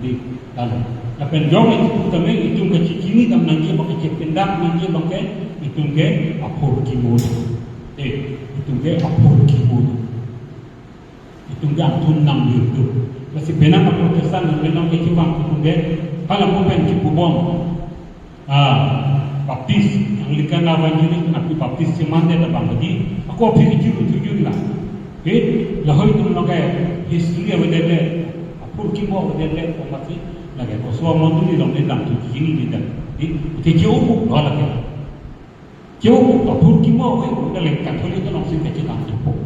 deh, dalam. Tapi jauh itu kami itu kecil ni kami nanti pakai cepindak nanti pakai itu ke apur kibud, itu ke apur kibud, itu ke antun nam itu. Masih benar Protestan benar ke cipang itu ke, kalau bukan cipubom, Baptis, Anglikan Evangelis, aku baptis cuman dia terbang lagi. Aku pergi tujuh lah. Lahir itu naga history apa dia? Apur kibo apa dia? Masih lagi. Semua orang tu di dalam dalam tujuh ini dia. Itu jauh pun dah lagi. Jauh apur kibo apa? Kita lagi Katolik tu langsung kecil tak cukup.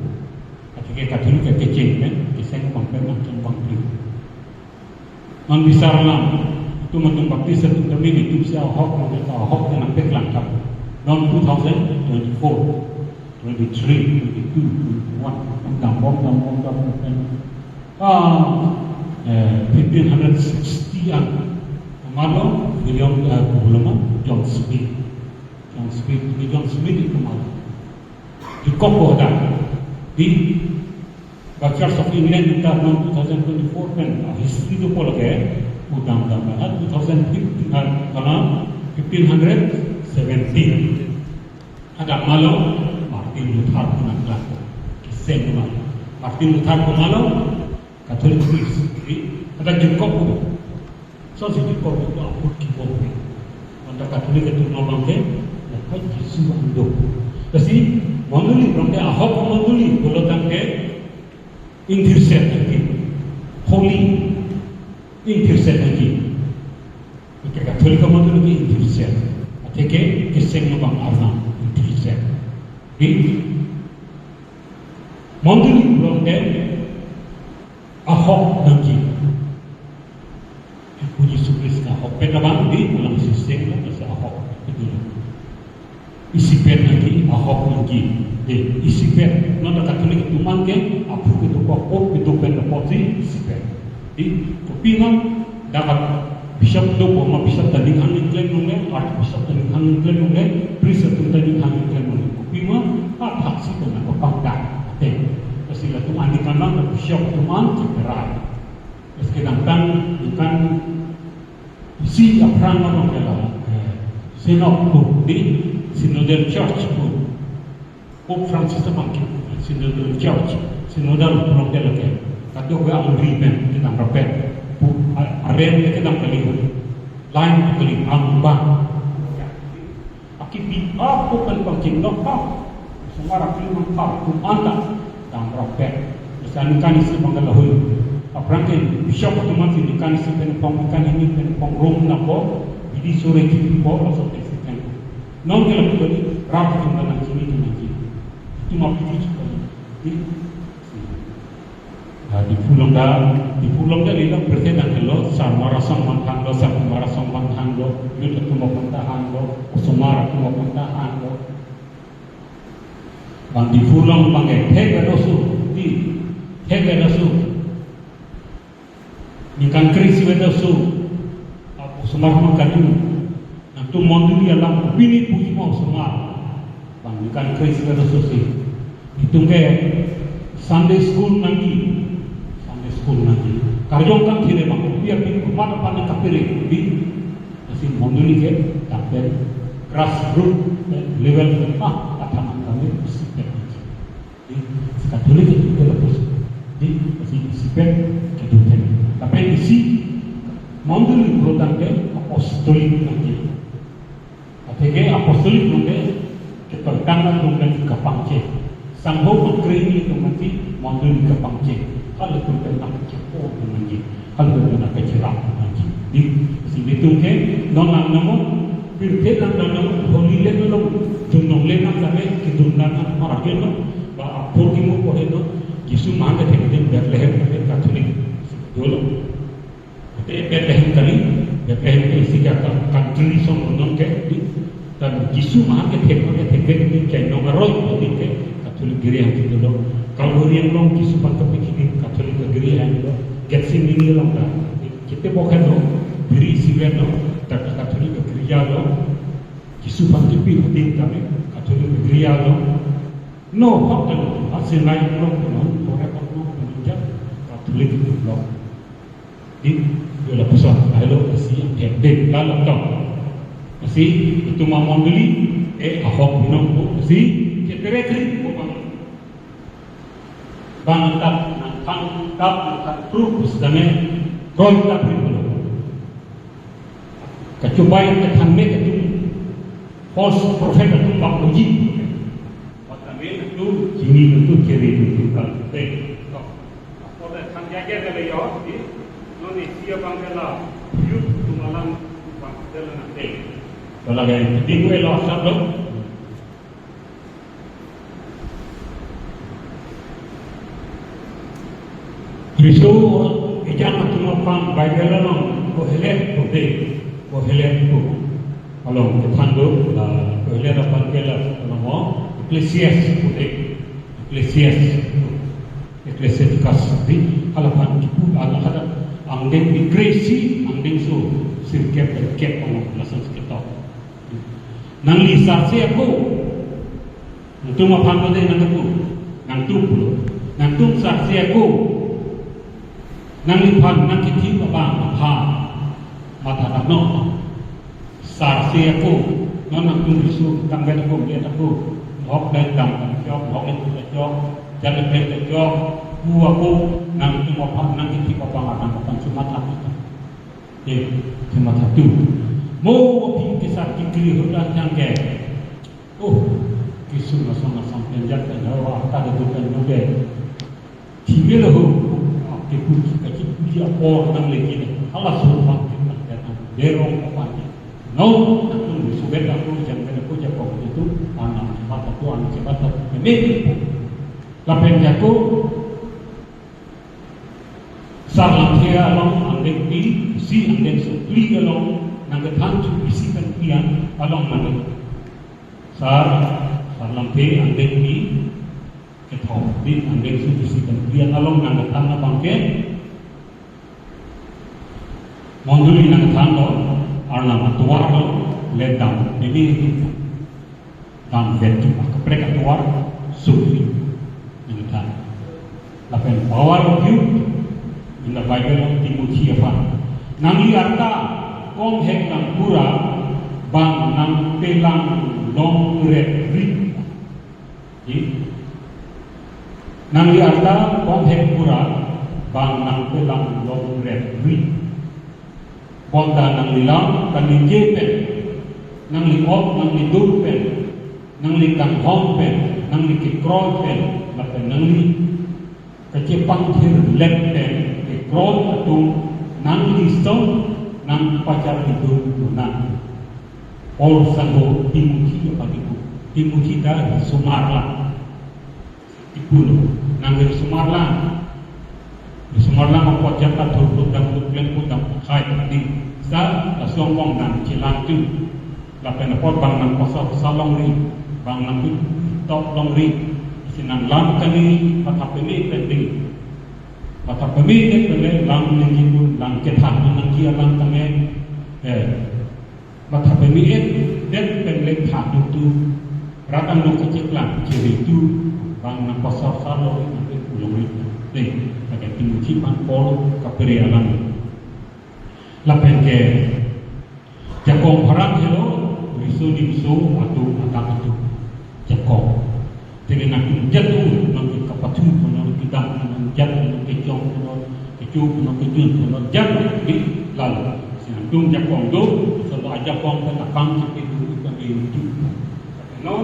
Ketika Katolik kecil kan, kisah kompeten macam komplit. Non besar lah. Tu macam baptis itu kami itu sia hok mereka hok dengan peklangkap. Non 2024, 23, 22, 21, tambah. 1560 an. Malu William John Smith itu malu. Di Kopo dah di Church of England kita tahun 2024 kan history itu pola ke undang-undang 2015 karena 1517 ada malam Martin Luther pun nak kisah malam Martin Luther pun malam Katolik Kristi ada Jacob pun so si Jacob itu apa kibok ni anda Katolik itu ngomong ke lepas Yesus ando jadi manduli berarti ahok manduli kalau tangke intercede lagi holy intercede lagi jika Katolik manduli intercede Atake kisah ngomong Arna intercede di manduli berarti ahok lagi puji Yesus ahok penabang di dalam sistem itu ahok itu isipet lagi ahok lagi de isipet nanda Katolik itu mangke apu itu kok itu pendaposi isipet di kopingan dapat bishop do ma bishop tadi kan klaim nunge art bishop tadi kan klaim nunge priest tadi kan klaim nunge kopinga hak sih kena kopangka kasi la tumanikan lang na bishop tuman kiperai kasi kinangkan ikan si aprang ano kaya sinok po di Synodal Church po Pope Francis naman Synodal Church Synodal tulong talaga kato ko ang agreement kitang rapet po aren kitang kalihod lain kali ang ba akipi ako kan pagkinok pa sumarap limang pa kumanta dan rapet misalnya kan isi pangalahoy aprangke bishop itu masih kan isi penpong ini penpong rom na po jadi sore kiti po langsung teksikan non kala ko ni rapet ng nang kini lagi itu mapiti sekali di pulang dah ilang bertedan lo marasang manthang lo yun tu mapuntahan lo usumara tu mapuntahan lo bang di pulang bang hega dosu nikan krisi dosu usumara makanu nantu monduli alam pini puji mau usumara bang nikan krisi dosu si itu ke Sunday school nanti karjong kan kire bang biar pin kumana pana kapire di asi monduli ke tapel grassroots level atama kami sipet di Katolik itu lepas di asi sipet kedutaan tapi isi monduli prodan ke apostolik nanti atege apostolik nanti kepertangan dengan kapangce sangho kremi itu nanti monduli kapangce kalau tu tentang cepo menangi, kalau tu nak kecerah menangi. Di sini tu ke, nonang namo, pirketan namo, holilet namo, tunong lenang kami, kidundan marakin namo, bah apurki mo ko ito, Yesus mahal ke tengah Bethlehem kami Katolik, dulu. Kita Bethlehem kali, Bethlehem isi kata country song nong ke, dan Yesus mahal ke tengah ni kaya nongaroy ni ke Katolik gereja itu dulu. Kalau yang long Yesus pantau begini Katolik gereja itu, getsin ini long dah. Kita bukan lo, beri siapa lo, tapi Katolik gereja lo, Yesus pantau begini kami Katolik gereja lo. No, hak lo, hasil lain lo, orang lo menunjuk Katolik itu lo. Di dalam pusat, lalu si yang dek dalam tau, si itu mamam beli, ahok minum, si kita rekri, bangtap terus dengan roda pribadi. Kecuali ketangme itu false prophet itu makuji. Waktu itu jini itu kiri itu kalau apa dah tangjaga kalau ya, noni siapa bangkala, yuk tu malam bangkala nanti. Kalau yang tinggal lo sabdo. Kristo ijama tumapang Bible lang ko helet ko kalau ketando la ko helet apan kela mo Ecclesiasticus di halapan kipu ala kada ang den di grace ang den so sirkep kep ang lasan kita nang lisarse ako tumapang ko din nang tupulo nang sarse ako nangipan nakiti baba ha mata no sarsi ako non nak tu bisu tanggal aku dia aku hok dan dam job hok itu job jangan benda job aku nang tu mau nang itu apa akan cuma satu cuma satu mau pergi kisah kiri hutan yang ke kisah sama sampai jatuh jauh tak ada bukan juga tiga lahu keput kecil dia orang nang lagi Allah suruh kita derong apa no aku sudah aku jangan aku jago itu anak mata tu anak cepat memilih lapen jago salam dia long andeng di si andeng supli along nangatan tu bisikan pian along nang salam dia andeng di ketau di andeng tu bisikan pian along nangatan na bangke monduli nangatan lo arna matuar lo ledam ini dan betul kepada tuar sufi nangatan lapen power view in the Bible Timothy apa nangi arta kong hek nang pura bang nang pelang long red ring nangi arta kong hek pura bang nang pelang long red ring bonda nang lilang kan jepen nang liop nang lidupen nang likang hompen nang likikron pen lapen nang li kecepang hir lepten kron atau nang listong nang pacar itu nang or sango Timothy apa itu Timothy dah Sumarla ibu nang dari Sumarla membuat jatah turut dan turut dan kai di sa laslong nang cilantu lapen apa bang nang pasal salong ri bang nang top long ri sinang lam kani patapeni penting mata pemilik boleh lang lagi lang ketah nang kia lang tangen mata pemilik dan pemilik hak itu ratang lu kecil lang ciri itu bang nang pasar salo nanti ulung itu deh pakai tinggi pan pol kaperialan lapen ke jakong harap hello risu di risu atau atang itu jakong dengan nak jatuh nanti kapatu nanti kita jatuh nanti kecong nanti jatuh di lalu senang jakong do selalu aja kong kita kang itu kita itu no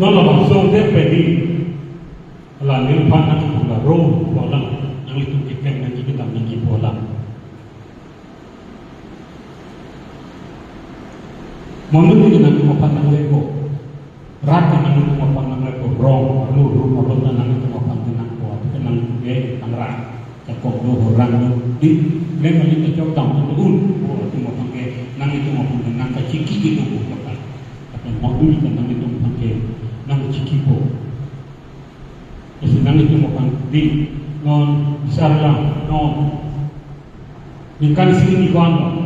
no langsung dia pergi lalu panas pula roh pulang yang itu kita nanti kita pergi pulang menurut dengan kemampuan lego rata dengan kemampuan lego rong lalu rumah rumah dengan kemampuan dengan kuat dengan tangerang cakap dua orang di lego itu jauh tamu turun itu kemampuan nang itu kemampuan dengan kaciki itu bukan tapi menurut dengan itu kemampuan nang cikipo nang itu kemampuan di non besar lah non ikan sini kawan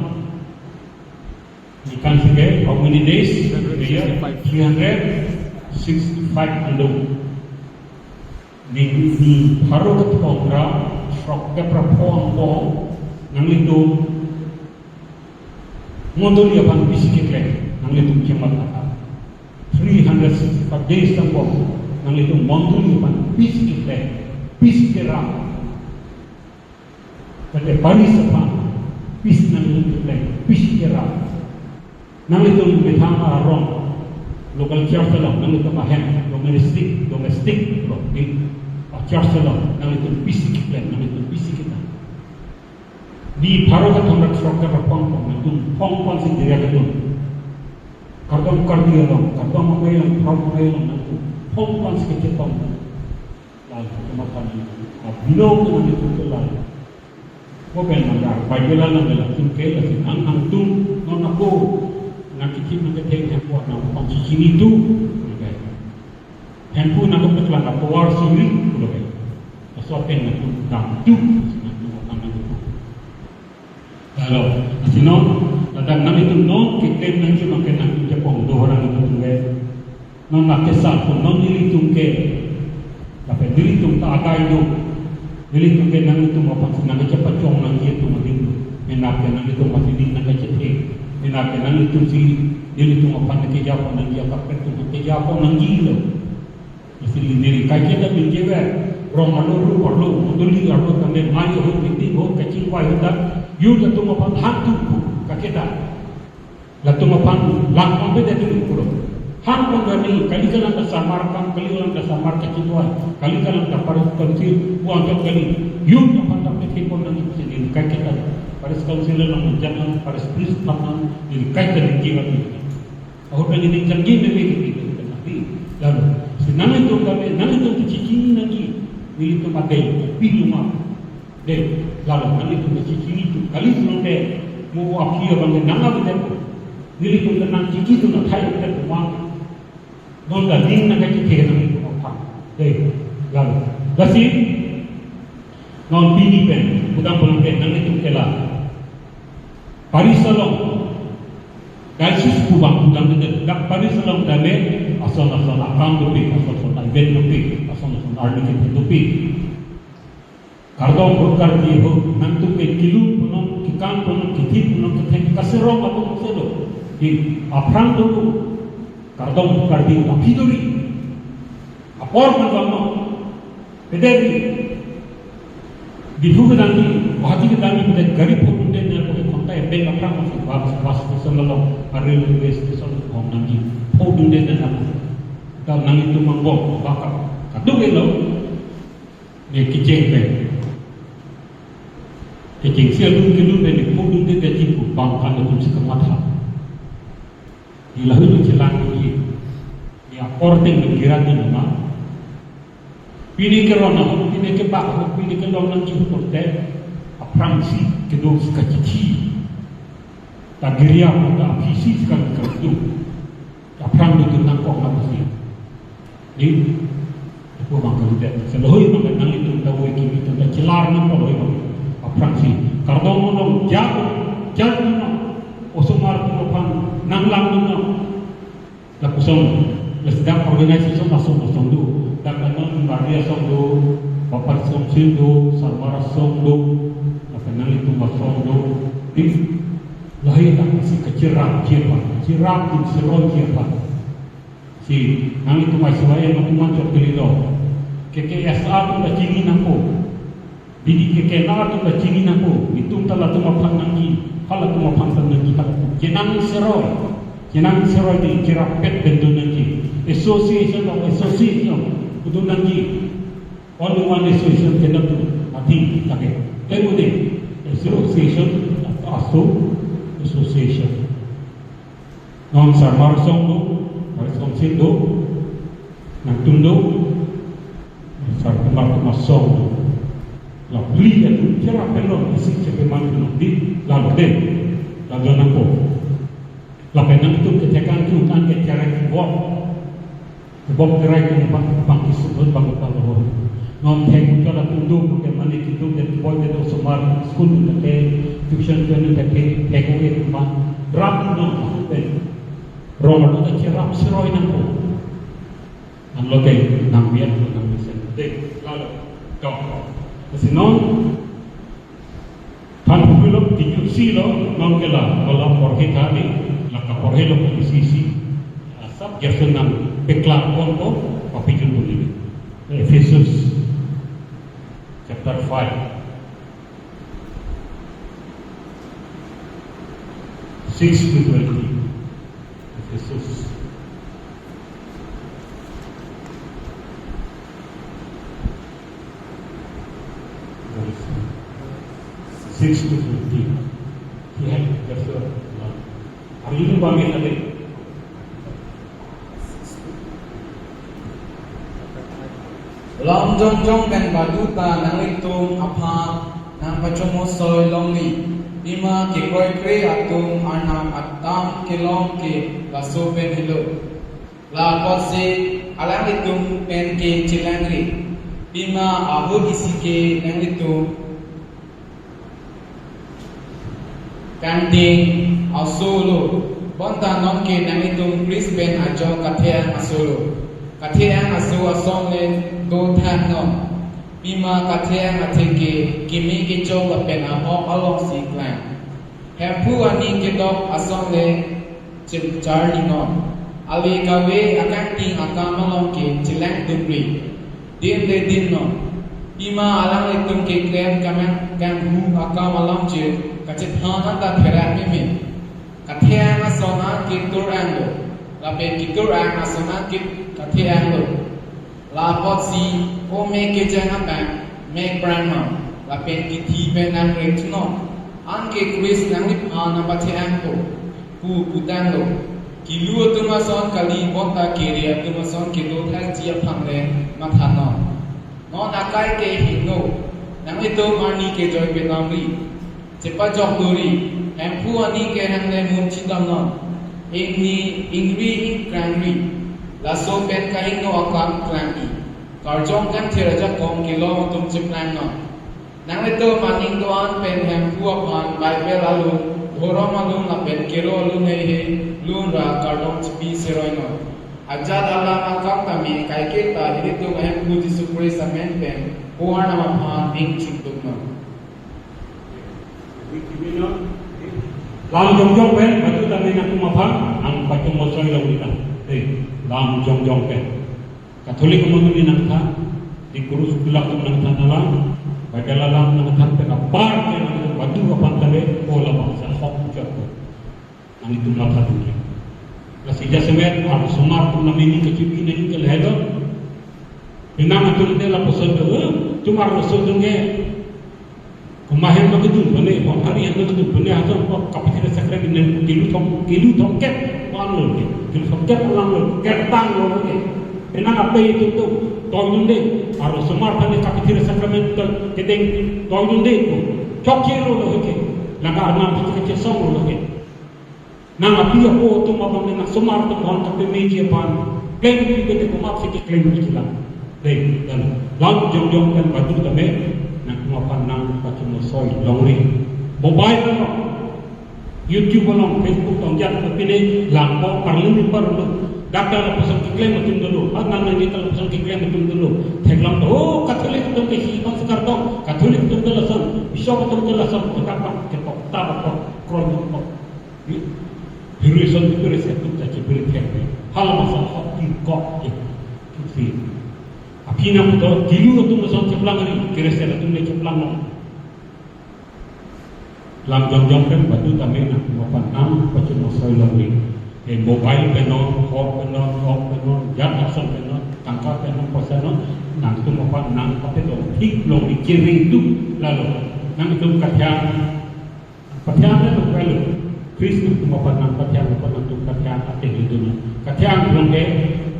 ikan sige how many days a year 365 along ni haro katpora frok ke prapon ko nang itu modul ya pan bisikit le nang itu kemat apa 365 days tambo nang itu modul ya pan bisikit le bisikira pada panis apa bis nang itu le bisikira nang itu betang arong local church lah nang itu mahen domestic di church lah nang itu bisik plan nang itu bisik kita di paro ka thong rak sok ka pong itu pong sing dia itu kardom kardia lo kardom mai lang prom mai lang nang itu pong sing kita pong lalu kemakan bino nang itu lalu open nang Bible nang dalam tingkel ang tung non ako nakikip na kateng hempo na pancicini tu hempo na kapatlan na power suri ulo kay asopen na tu dam tu na tu na tu lalu asino nadang na itu no kitem na ju maken na tu japong do orang itu tu non na kesal ko non ili tungke Tapi dilitung tak agak itu, dilitung ke nang itu apa sih nang cepat cong nang itu mending, enak nang itu masih di nang cepat, enak nang itu sih dilitung apa nang kejauh nang dia kapet tu kejauh nang gila, mesti diri kaji dah menjewer, Ramadan perlu muduli arlo kami mari hok meeting hok kacing wai hendak, you dah tu apa hantu kakeda, lah tu apa lang beda tu pura. Han pun gani kali kalang dah samarkan kali kalang dah samar kecituan kali kalang dah paris konsil uang jauh kali yun yang pandang pun nanti bisa dirikai kita paris konsil lang menjangan paris pris taman dirikai dan jiwa ini aku kan ini janji memang itu tapi lalu senang itu kami nang itu cicing lagi ini tu pakai pilu mah deh lalu nang itu cicing itu kali sampai mau akhir bangga nang apa itu ini tu nang cicing itu nak thay kita rumah non da ding na kaki ke nang ko pa dei lalu dasi non pini pen budang pulang pen nang itu kela parisalong galsis kubang budang de dak parisalong dame asal akam dopi asal event dopi asal arni ke dopi kardong burkar di ho nang tu pe kilu punon kikan punon kithit punon kethen kasero atau selo di aprang dulu kardong kardi apiduri apor mangamno pederi dibuka dani wahati ke dani pada garip pun den na ko konta ebe aprang masuk was sallallahu aril wes sallallahu hom nangi podun den na dal nang itu manggo bakal kadung elo ne kiceng be kiceng sialun kilu be podun den ji ku bangkan itu sekematha Ilahu itu jelang ini, dia porting bergerak di rumah. Pilih ke rona, pilih ke bak, pilih ke lorong nanti porting, aprangsi kedua sekaciti. Tak geria, tak visi sekali kerja. Aprang itu nangkok apa sih? Ini, aku bangga lihat. Selalu bangga nang itu tahu ini itu tak jelar nangkok itu. Aprangsi, kardong monom jauh monom, osomar tulopan. Nang lang nung la kusong la sedang organisasi masuk do dan kanon baria do papar do sarmara do la kanang itu masuk do di lahir tak si keciram ciram di seron ciapa si nang itu masih lain matuman cok kelilo keke SA tu la cingin aku bidi keke na tu la cingin aku itu tala tu mapang nangi hala tu mapang nangi jenang seroy di kirapet bentuk nanti association itu nanti only one association kenapa tu mati tak kemudian association atau association non sarmar songdo harus konsido nang tundo sarmar masong la beli itu kirapet lo isi cepeman di lalu deh lalu nampo lapan nang itu kecekan cutan ke cara bob gerai ke bang kisut bang kalau non tek kalau tunduk ke mana itu dan boy itu semar school ke tuition ke ke rumah ram non ben romo itu cerap seroi nampo an lo ke nang biar nang bisa dek lalu dok senon tan pulok tijuk silo non kela kalau porhe tadi laka porhe lo sisi sab jersenam peklar konko papijun dulu Efesus chapter 5 6 to 20 Efesus 6 to 15. Yeah, that's what. Hari ini bagi tadi. Long jong kan baduta nang itung apa nang pacumo soy longli lima ke koi kre atung anam atam ke long ke laso pen hilo la kose alang itung pen ke cilangri lima abu isi ke nang itung kanting asolo bonta non ke nang itung Chris ben ajo kathea asolo Katiang asu asong len do than no. Bima katiang ateke kimi kicho lapen ahok along si klang. Hempu ani kidok asong le chim charli no. Ali kawe akan ting akamalong ke chilang dubri. Din le din no. Bima alang le tum ke klen kaman kan hu akamalong je kacit hana ta perak mimi. Katiang asong an kitur anglo. Lapen kitur ang asong an katiang lo. Lapot si o me ke jangan bang me brahma. Lapen kiti benang retno. An ke kris nang lip ana katiang ko. Hu budan lo. Kilu tumason kali bota kiri tumason kilu thang chia phamle mathano no nakai ke hingo nang itu mani ke joy benamri cepat jok duri empu ani ke hangle mun chidam no ingni ingri ingkranri laso pen ka hingo akam krangi karjong kan theraja kom kilo tum chiplan no nang itu mani doan pen empu apan bible alu Dhoro malum na pen kero alu nei lun ra kardong chipi seroino ajad Allah makam kami kai kita ini tu em puji syukur samen pen puan nama phan ing chiktuk no lam jong jong pen batu tami nak kumapha ang batu mosoi la ulita lam jong jong pen Katolik kemudian ni nak tha di kurus kulak nak tha nala badala lam nak tha pe kapar ke batu kapan tale pola bangsa hok jatuh ang itu nak tha dunia la sija semet ar sumar tu namini kecipi ni ke lehelo pinang atul de la poson de cuma rasul denge kumahen ma kedu bane on hari yang kedu bane hasan ko kapitira sakra ni kilu thom ket wan lo kilu thom ket lang lo ket tang lo ke pinang apa itu tu toyun de ar sumar tane kapitira sakramen kedeng toyun de ko chokiro lo ke laga arna ke song lo ke nang apia ko tu mabang na sumar tu kon kape meji pan klaim ni ke ko map sikit klaim ni sila dei dan lang jong jong kan batu tame nak mapan nang batu mo soi longri mobile no YouTube no Facebook tong jat tapi ni lampo parlimen par lo data la pasang klaim matin dulu nang ni tal pasang klaim matin dulu theglam to oh katolik tu ke hi bang sekar to katolik tu lasan bisok tu lasan apa ke to ta ba kron to Hirusan itu resep tu saja berkait. Hal masalah hati kok itu sih. Api nak tu kilu tu masalah ceplang ni. Keresep tu ni ceplang no. Lam jom jom kan batu tamai nak mapan nam macam masalah lagi. Mobile penon, hot penon, jam asal penon, tangkap penon, pasal nang tu mapan nang pakai tu hik long dikiri tu lalu nang itu katian tu lalu. Kristus kumapan nang katiang kumapan nang katiang ate hidup katiang belum ke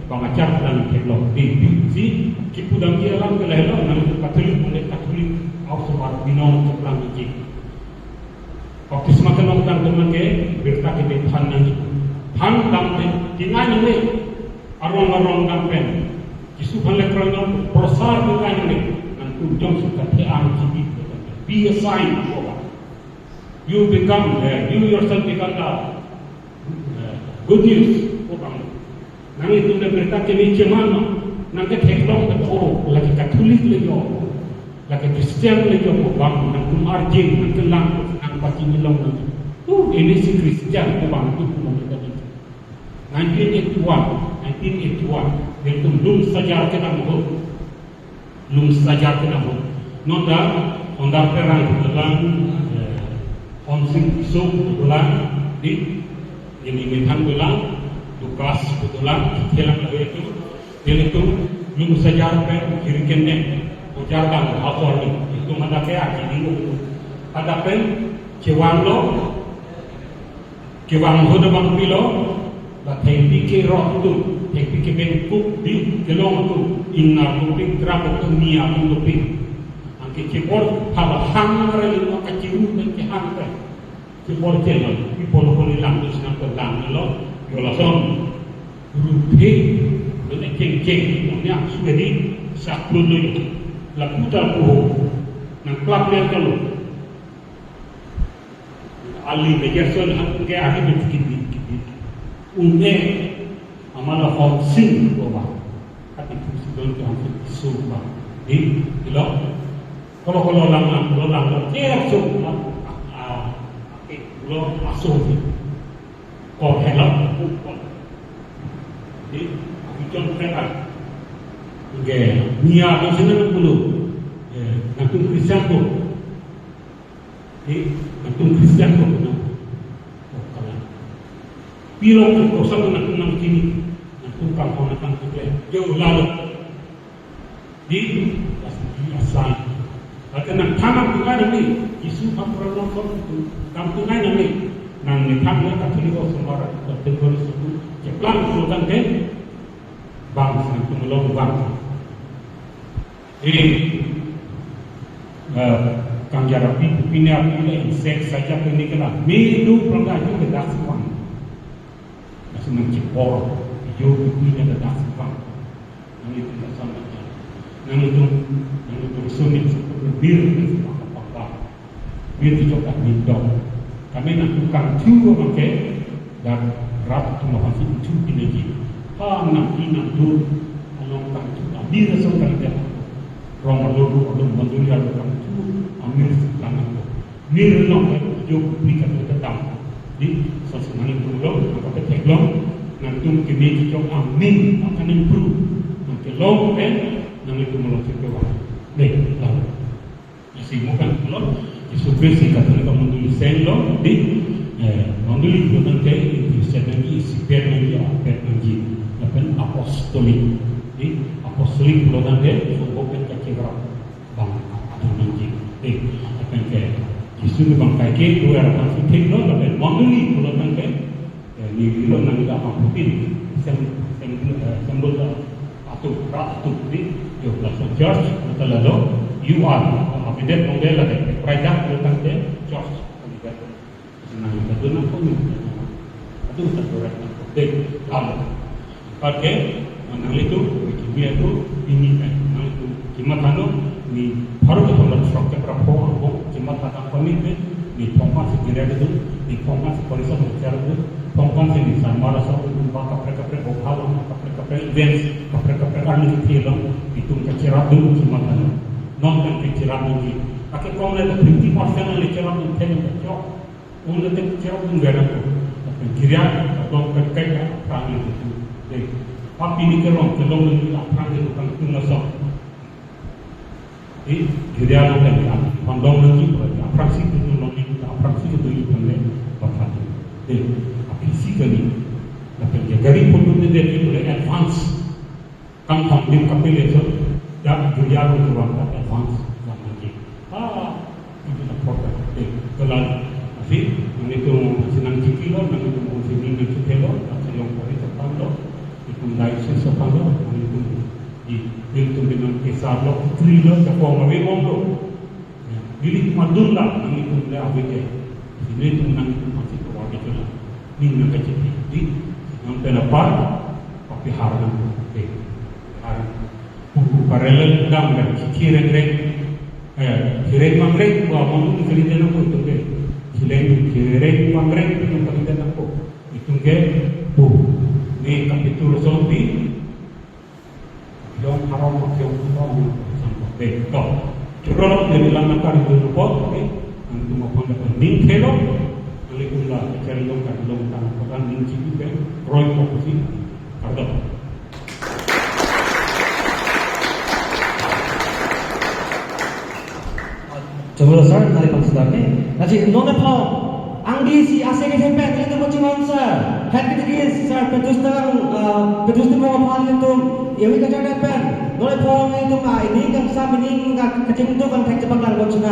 pengajar dan kelok di si kipu dan dia lang ke lehlo nang katolik mulai katolik au semar binom ceplang iki waktu semakin long tang teman ke berta ke phan nang phan dam te tingai ni arong dam pen kisu phan le krono prosar tingai ni nang ujung su katiang iki be a sign for you yourself become the good news. Nang itu na berita kami cemana, nang ke teklong ke oh lagi Katolik lagi lagi Kristen lagi bang nang kumarjing nang kelang nang pasti milong nang ini si Kristen tu bang tu kumon tadi. 1981 itu belum saja kita mau nonda perang dalam Onsing isuk bulan di yang ingin bulan Lukas bulan hilang itu dia itu belum saja pen kiri kene ujar bang apa itu mana kayak gini ada pen kewang lo bang pilo la tempi ke roh tu tempi ke bentuk di kelong tu inna tu kerap tu nia tu pin kipol haba hangare lima kaciru dan kehangre kipol kelo kipol koli lang dus nang lang lo yolason rupi dan keng nya suedi sakulu la puta ko nang klap le kalo ali bejerson ke ahi bikin unne amala hot sing ko ba sebelum Tuhan sumpah di kalau lang tiap sumpah kalau masuk kau helak di hujan kereta Nia tu senang dulu nanti Kristian tu nanti Kristian tu pilok tu kosong nak kini nanti kampung nak tu jauh lalu di asal akan nak tanam juga ni isu apa orang tu kampung ni nang ni tanam Katolik semua Katolik semua ceplang sultan ke bangsa itu melong bangsa ini kang jarapi pindah insek saja ini kena milu perangkat juga dasar senang cepor hijau pindah ke dasar ini tidak sama nang itu sulit bir apa bir dicoba bidong kami nak tukang cuba pakai dan rat tu masih cuci lagi nak tu along kang cuba bir sesuatu dia orang orang bantu dia kang cuba ambil sekarang tu bir long hijau putih kata tetap di sesuatu itu long apa teklong nanti kini dicoba amin akan improve nanti long nang itu melocok ke bawah. Baik, lalu. Isi mukan telur, isu besi kata kamu tulis selo di, manduli bukan kayak itu sebenarnya isi permanji, apa apostolik, di apostolik bukan kayak itu bukan kacira bang atau manji. Baik, apa kayak isu bang kayak itu era masih tekno, tapi manduli bukan kayak ni bilo nang apa putih, sembol atau ratu di Langsung George, betul lalu you are update model ada produk tentang dia George kandidat senang itu nak pun itu terbuat update lalu oke nang itu kimia itu ini nang itu kimatano ni baru kita struktur berapa kimatano pamit ni pompa segera itu ni pompa sekolah secara itu pompa ini sama rasa pompa kapre bokal kapre events kapre anu film itu kecirat dulu cuma kan non kecirat lagi pakai kau nak 50% yang kecirat itu ten kecok untuk kecirat itu enggak ada kira atau terkait perang itu jadi tapi ni kerong lagi perang itu kan itu nasab kira lagi pandang lagi perang itu lagi perang itu kan bapak jadi apa sih kali tapi dari pun dia boleh advance kan tampil kapil itu dah dunia itu orang advance zaman ini itu nak proper kalau masih itu senang cikilo dan itu masih ingin cikilo atau yang boleh terpandang itu naik sesuatu itu itu dengan kisah lo trilo siapa mahu ngomong bilik madunda itu dia awalnya ini itu nang itu masih keluar itu lah ini nak cikili di sampai lepas tapi harga paralel dam dan kireng mangrek bawa itu kerja nak itu ke kireng mangrek itu kerja nak itu ke ni kapitul zombie yang haram macam itu sampai kau curang dari lama kali itu pot untuk makan pending kelo oleh ulah cari longkan makan ning cipi roy kopi ada Coba sir, tadi Pak ni. Nanti nona pa anggi si asing SMP itu macam mana sir? Happy to get sir, pedus mo pa itu, yawi kerja depan. Nona pa itu ka ini kan sa ini ka kecing itu kan tak cepat lalu macam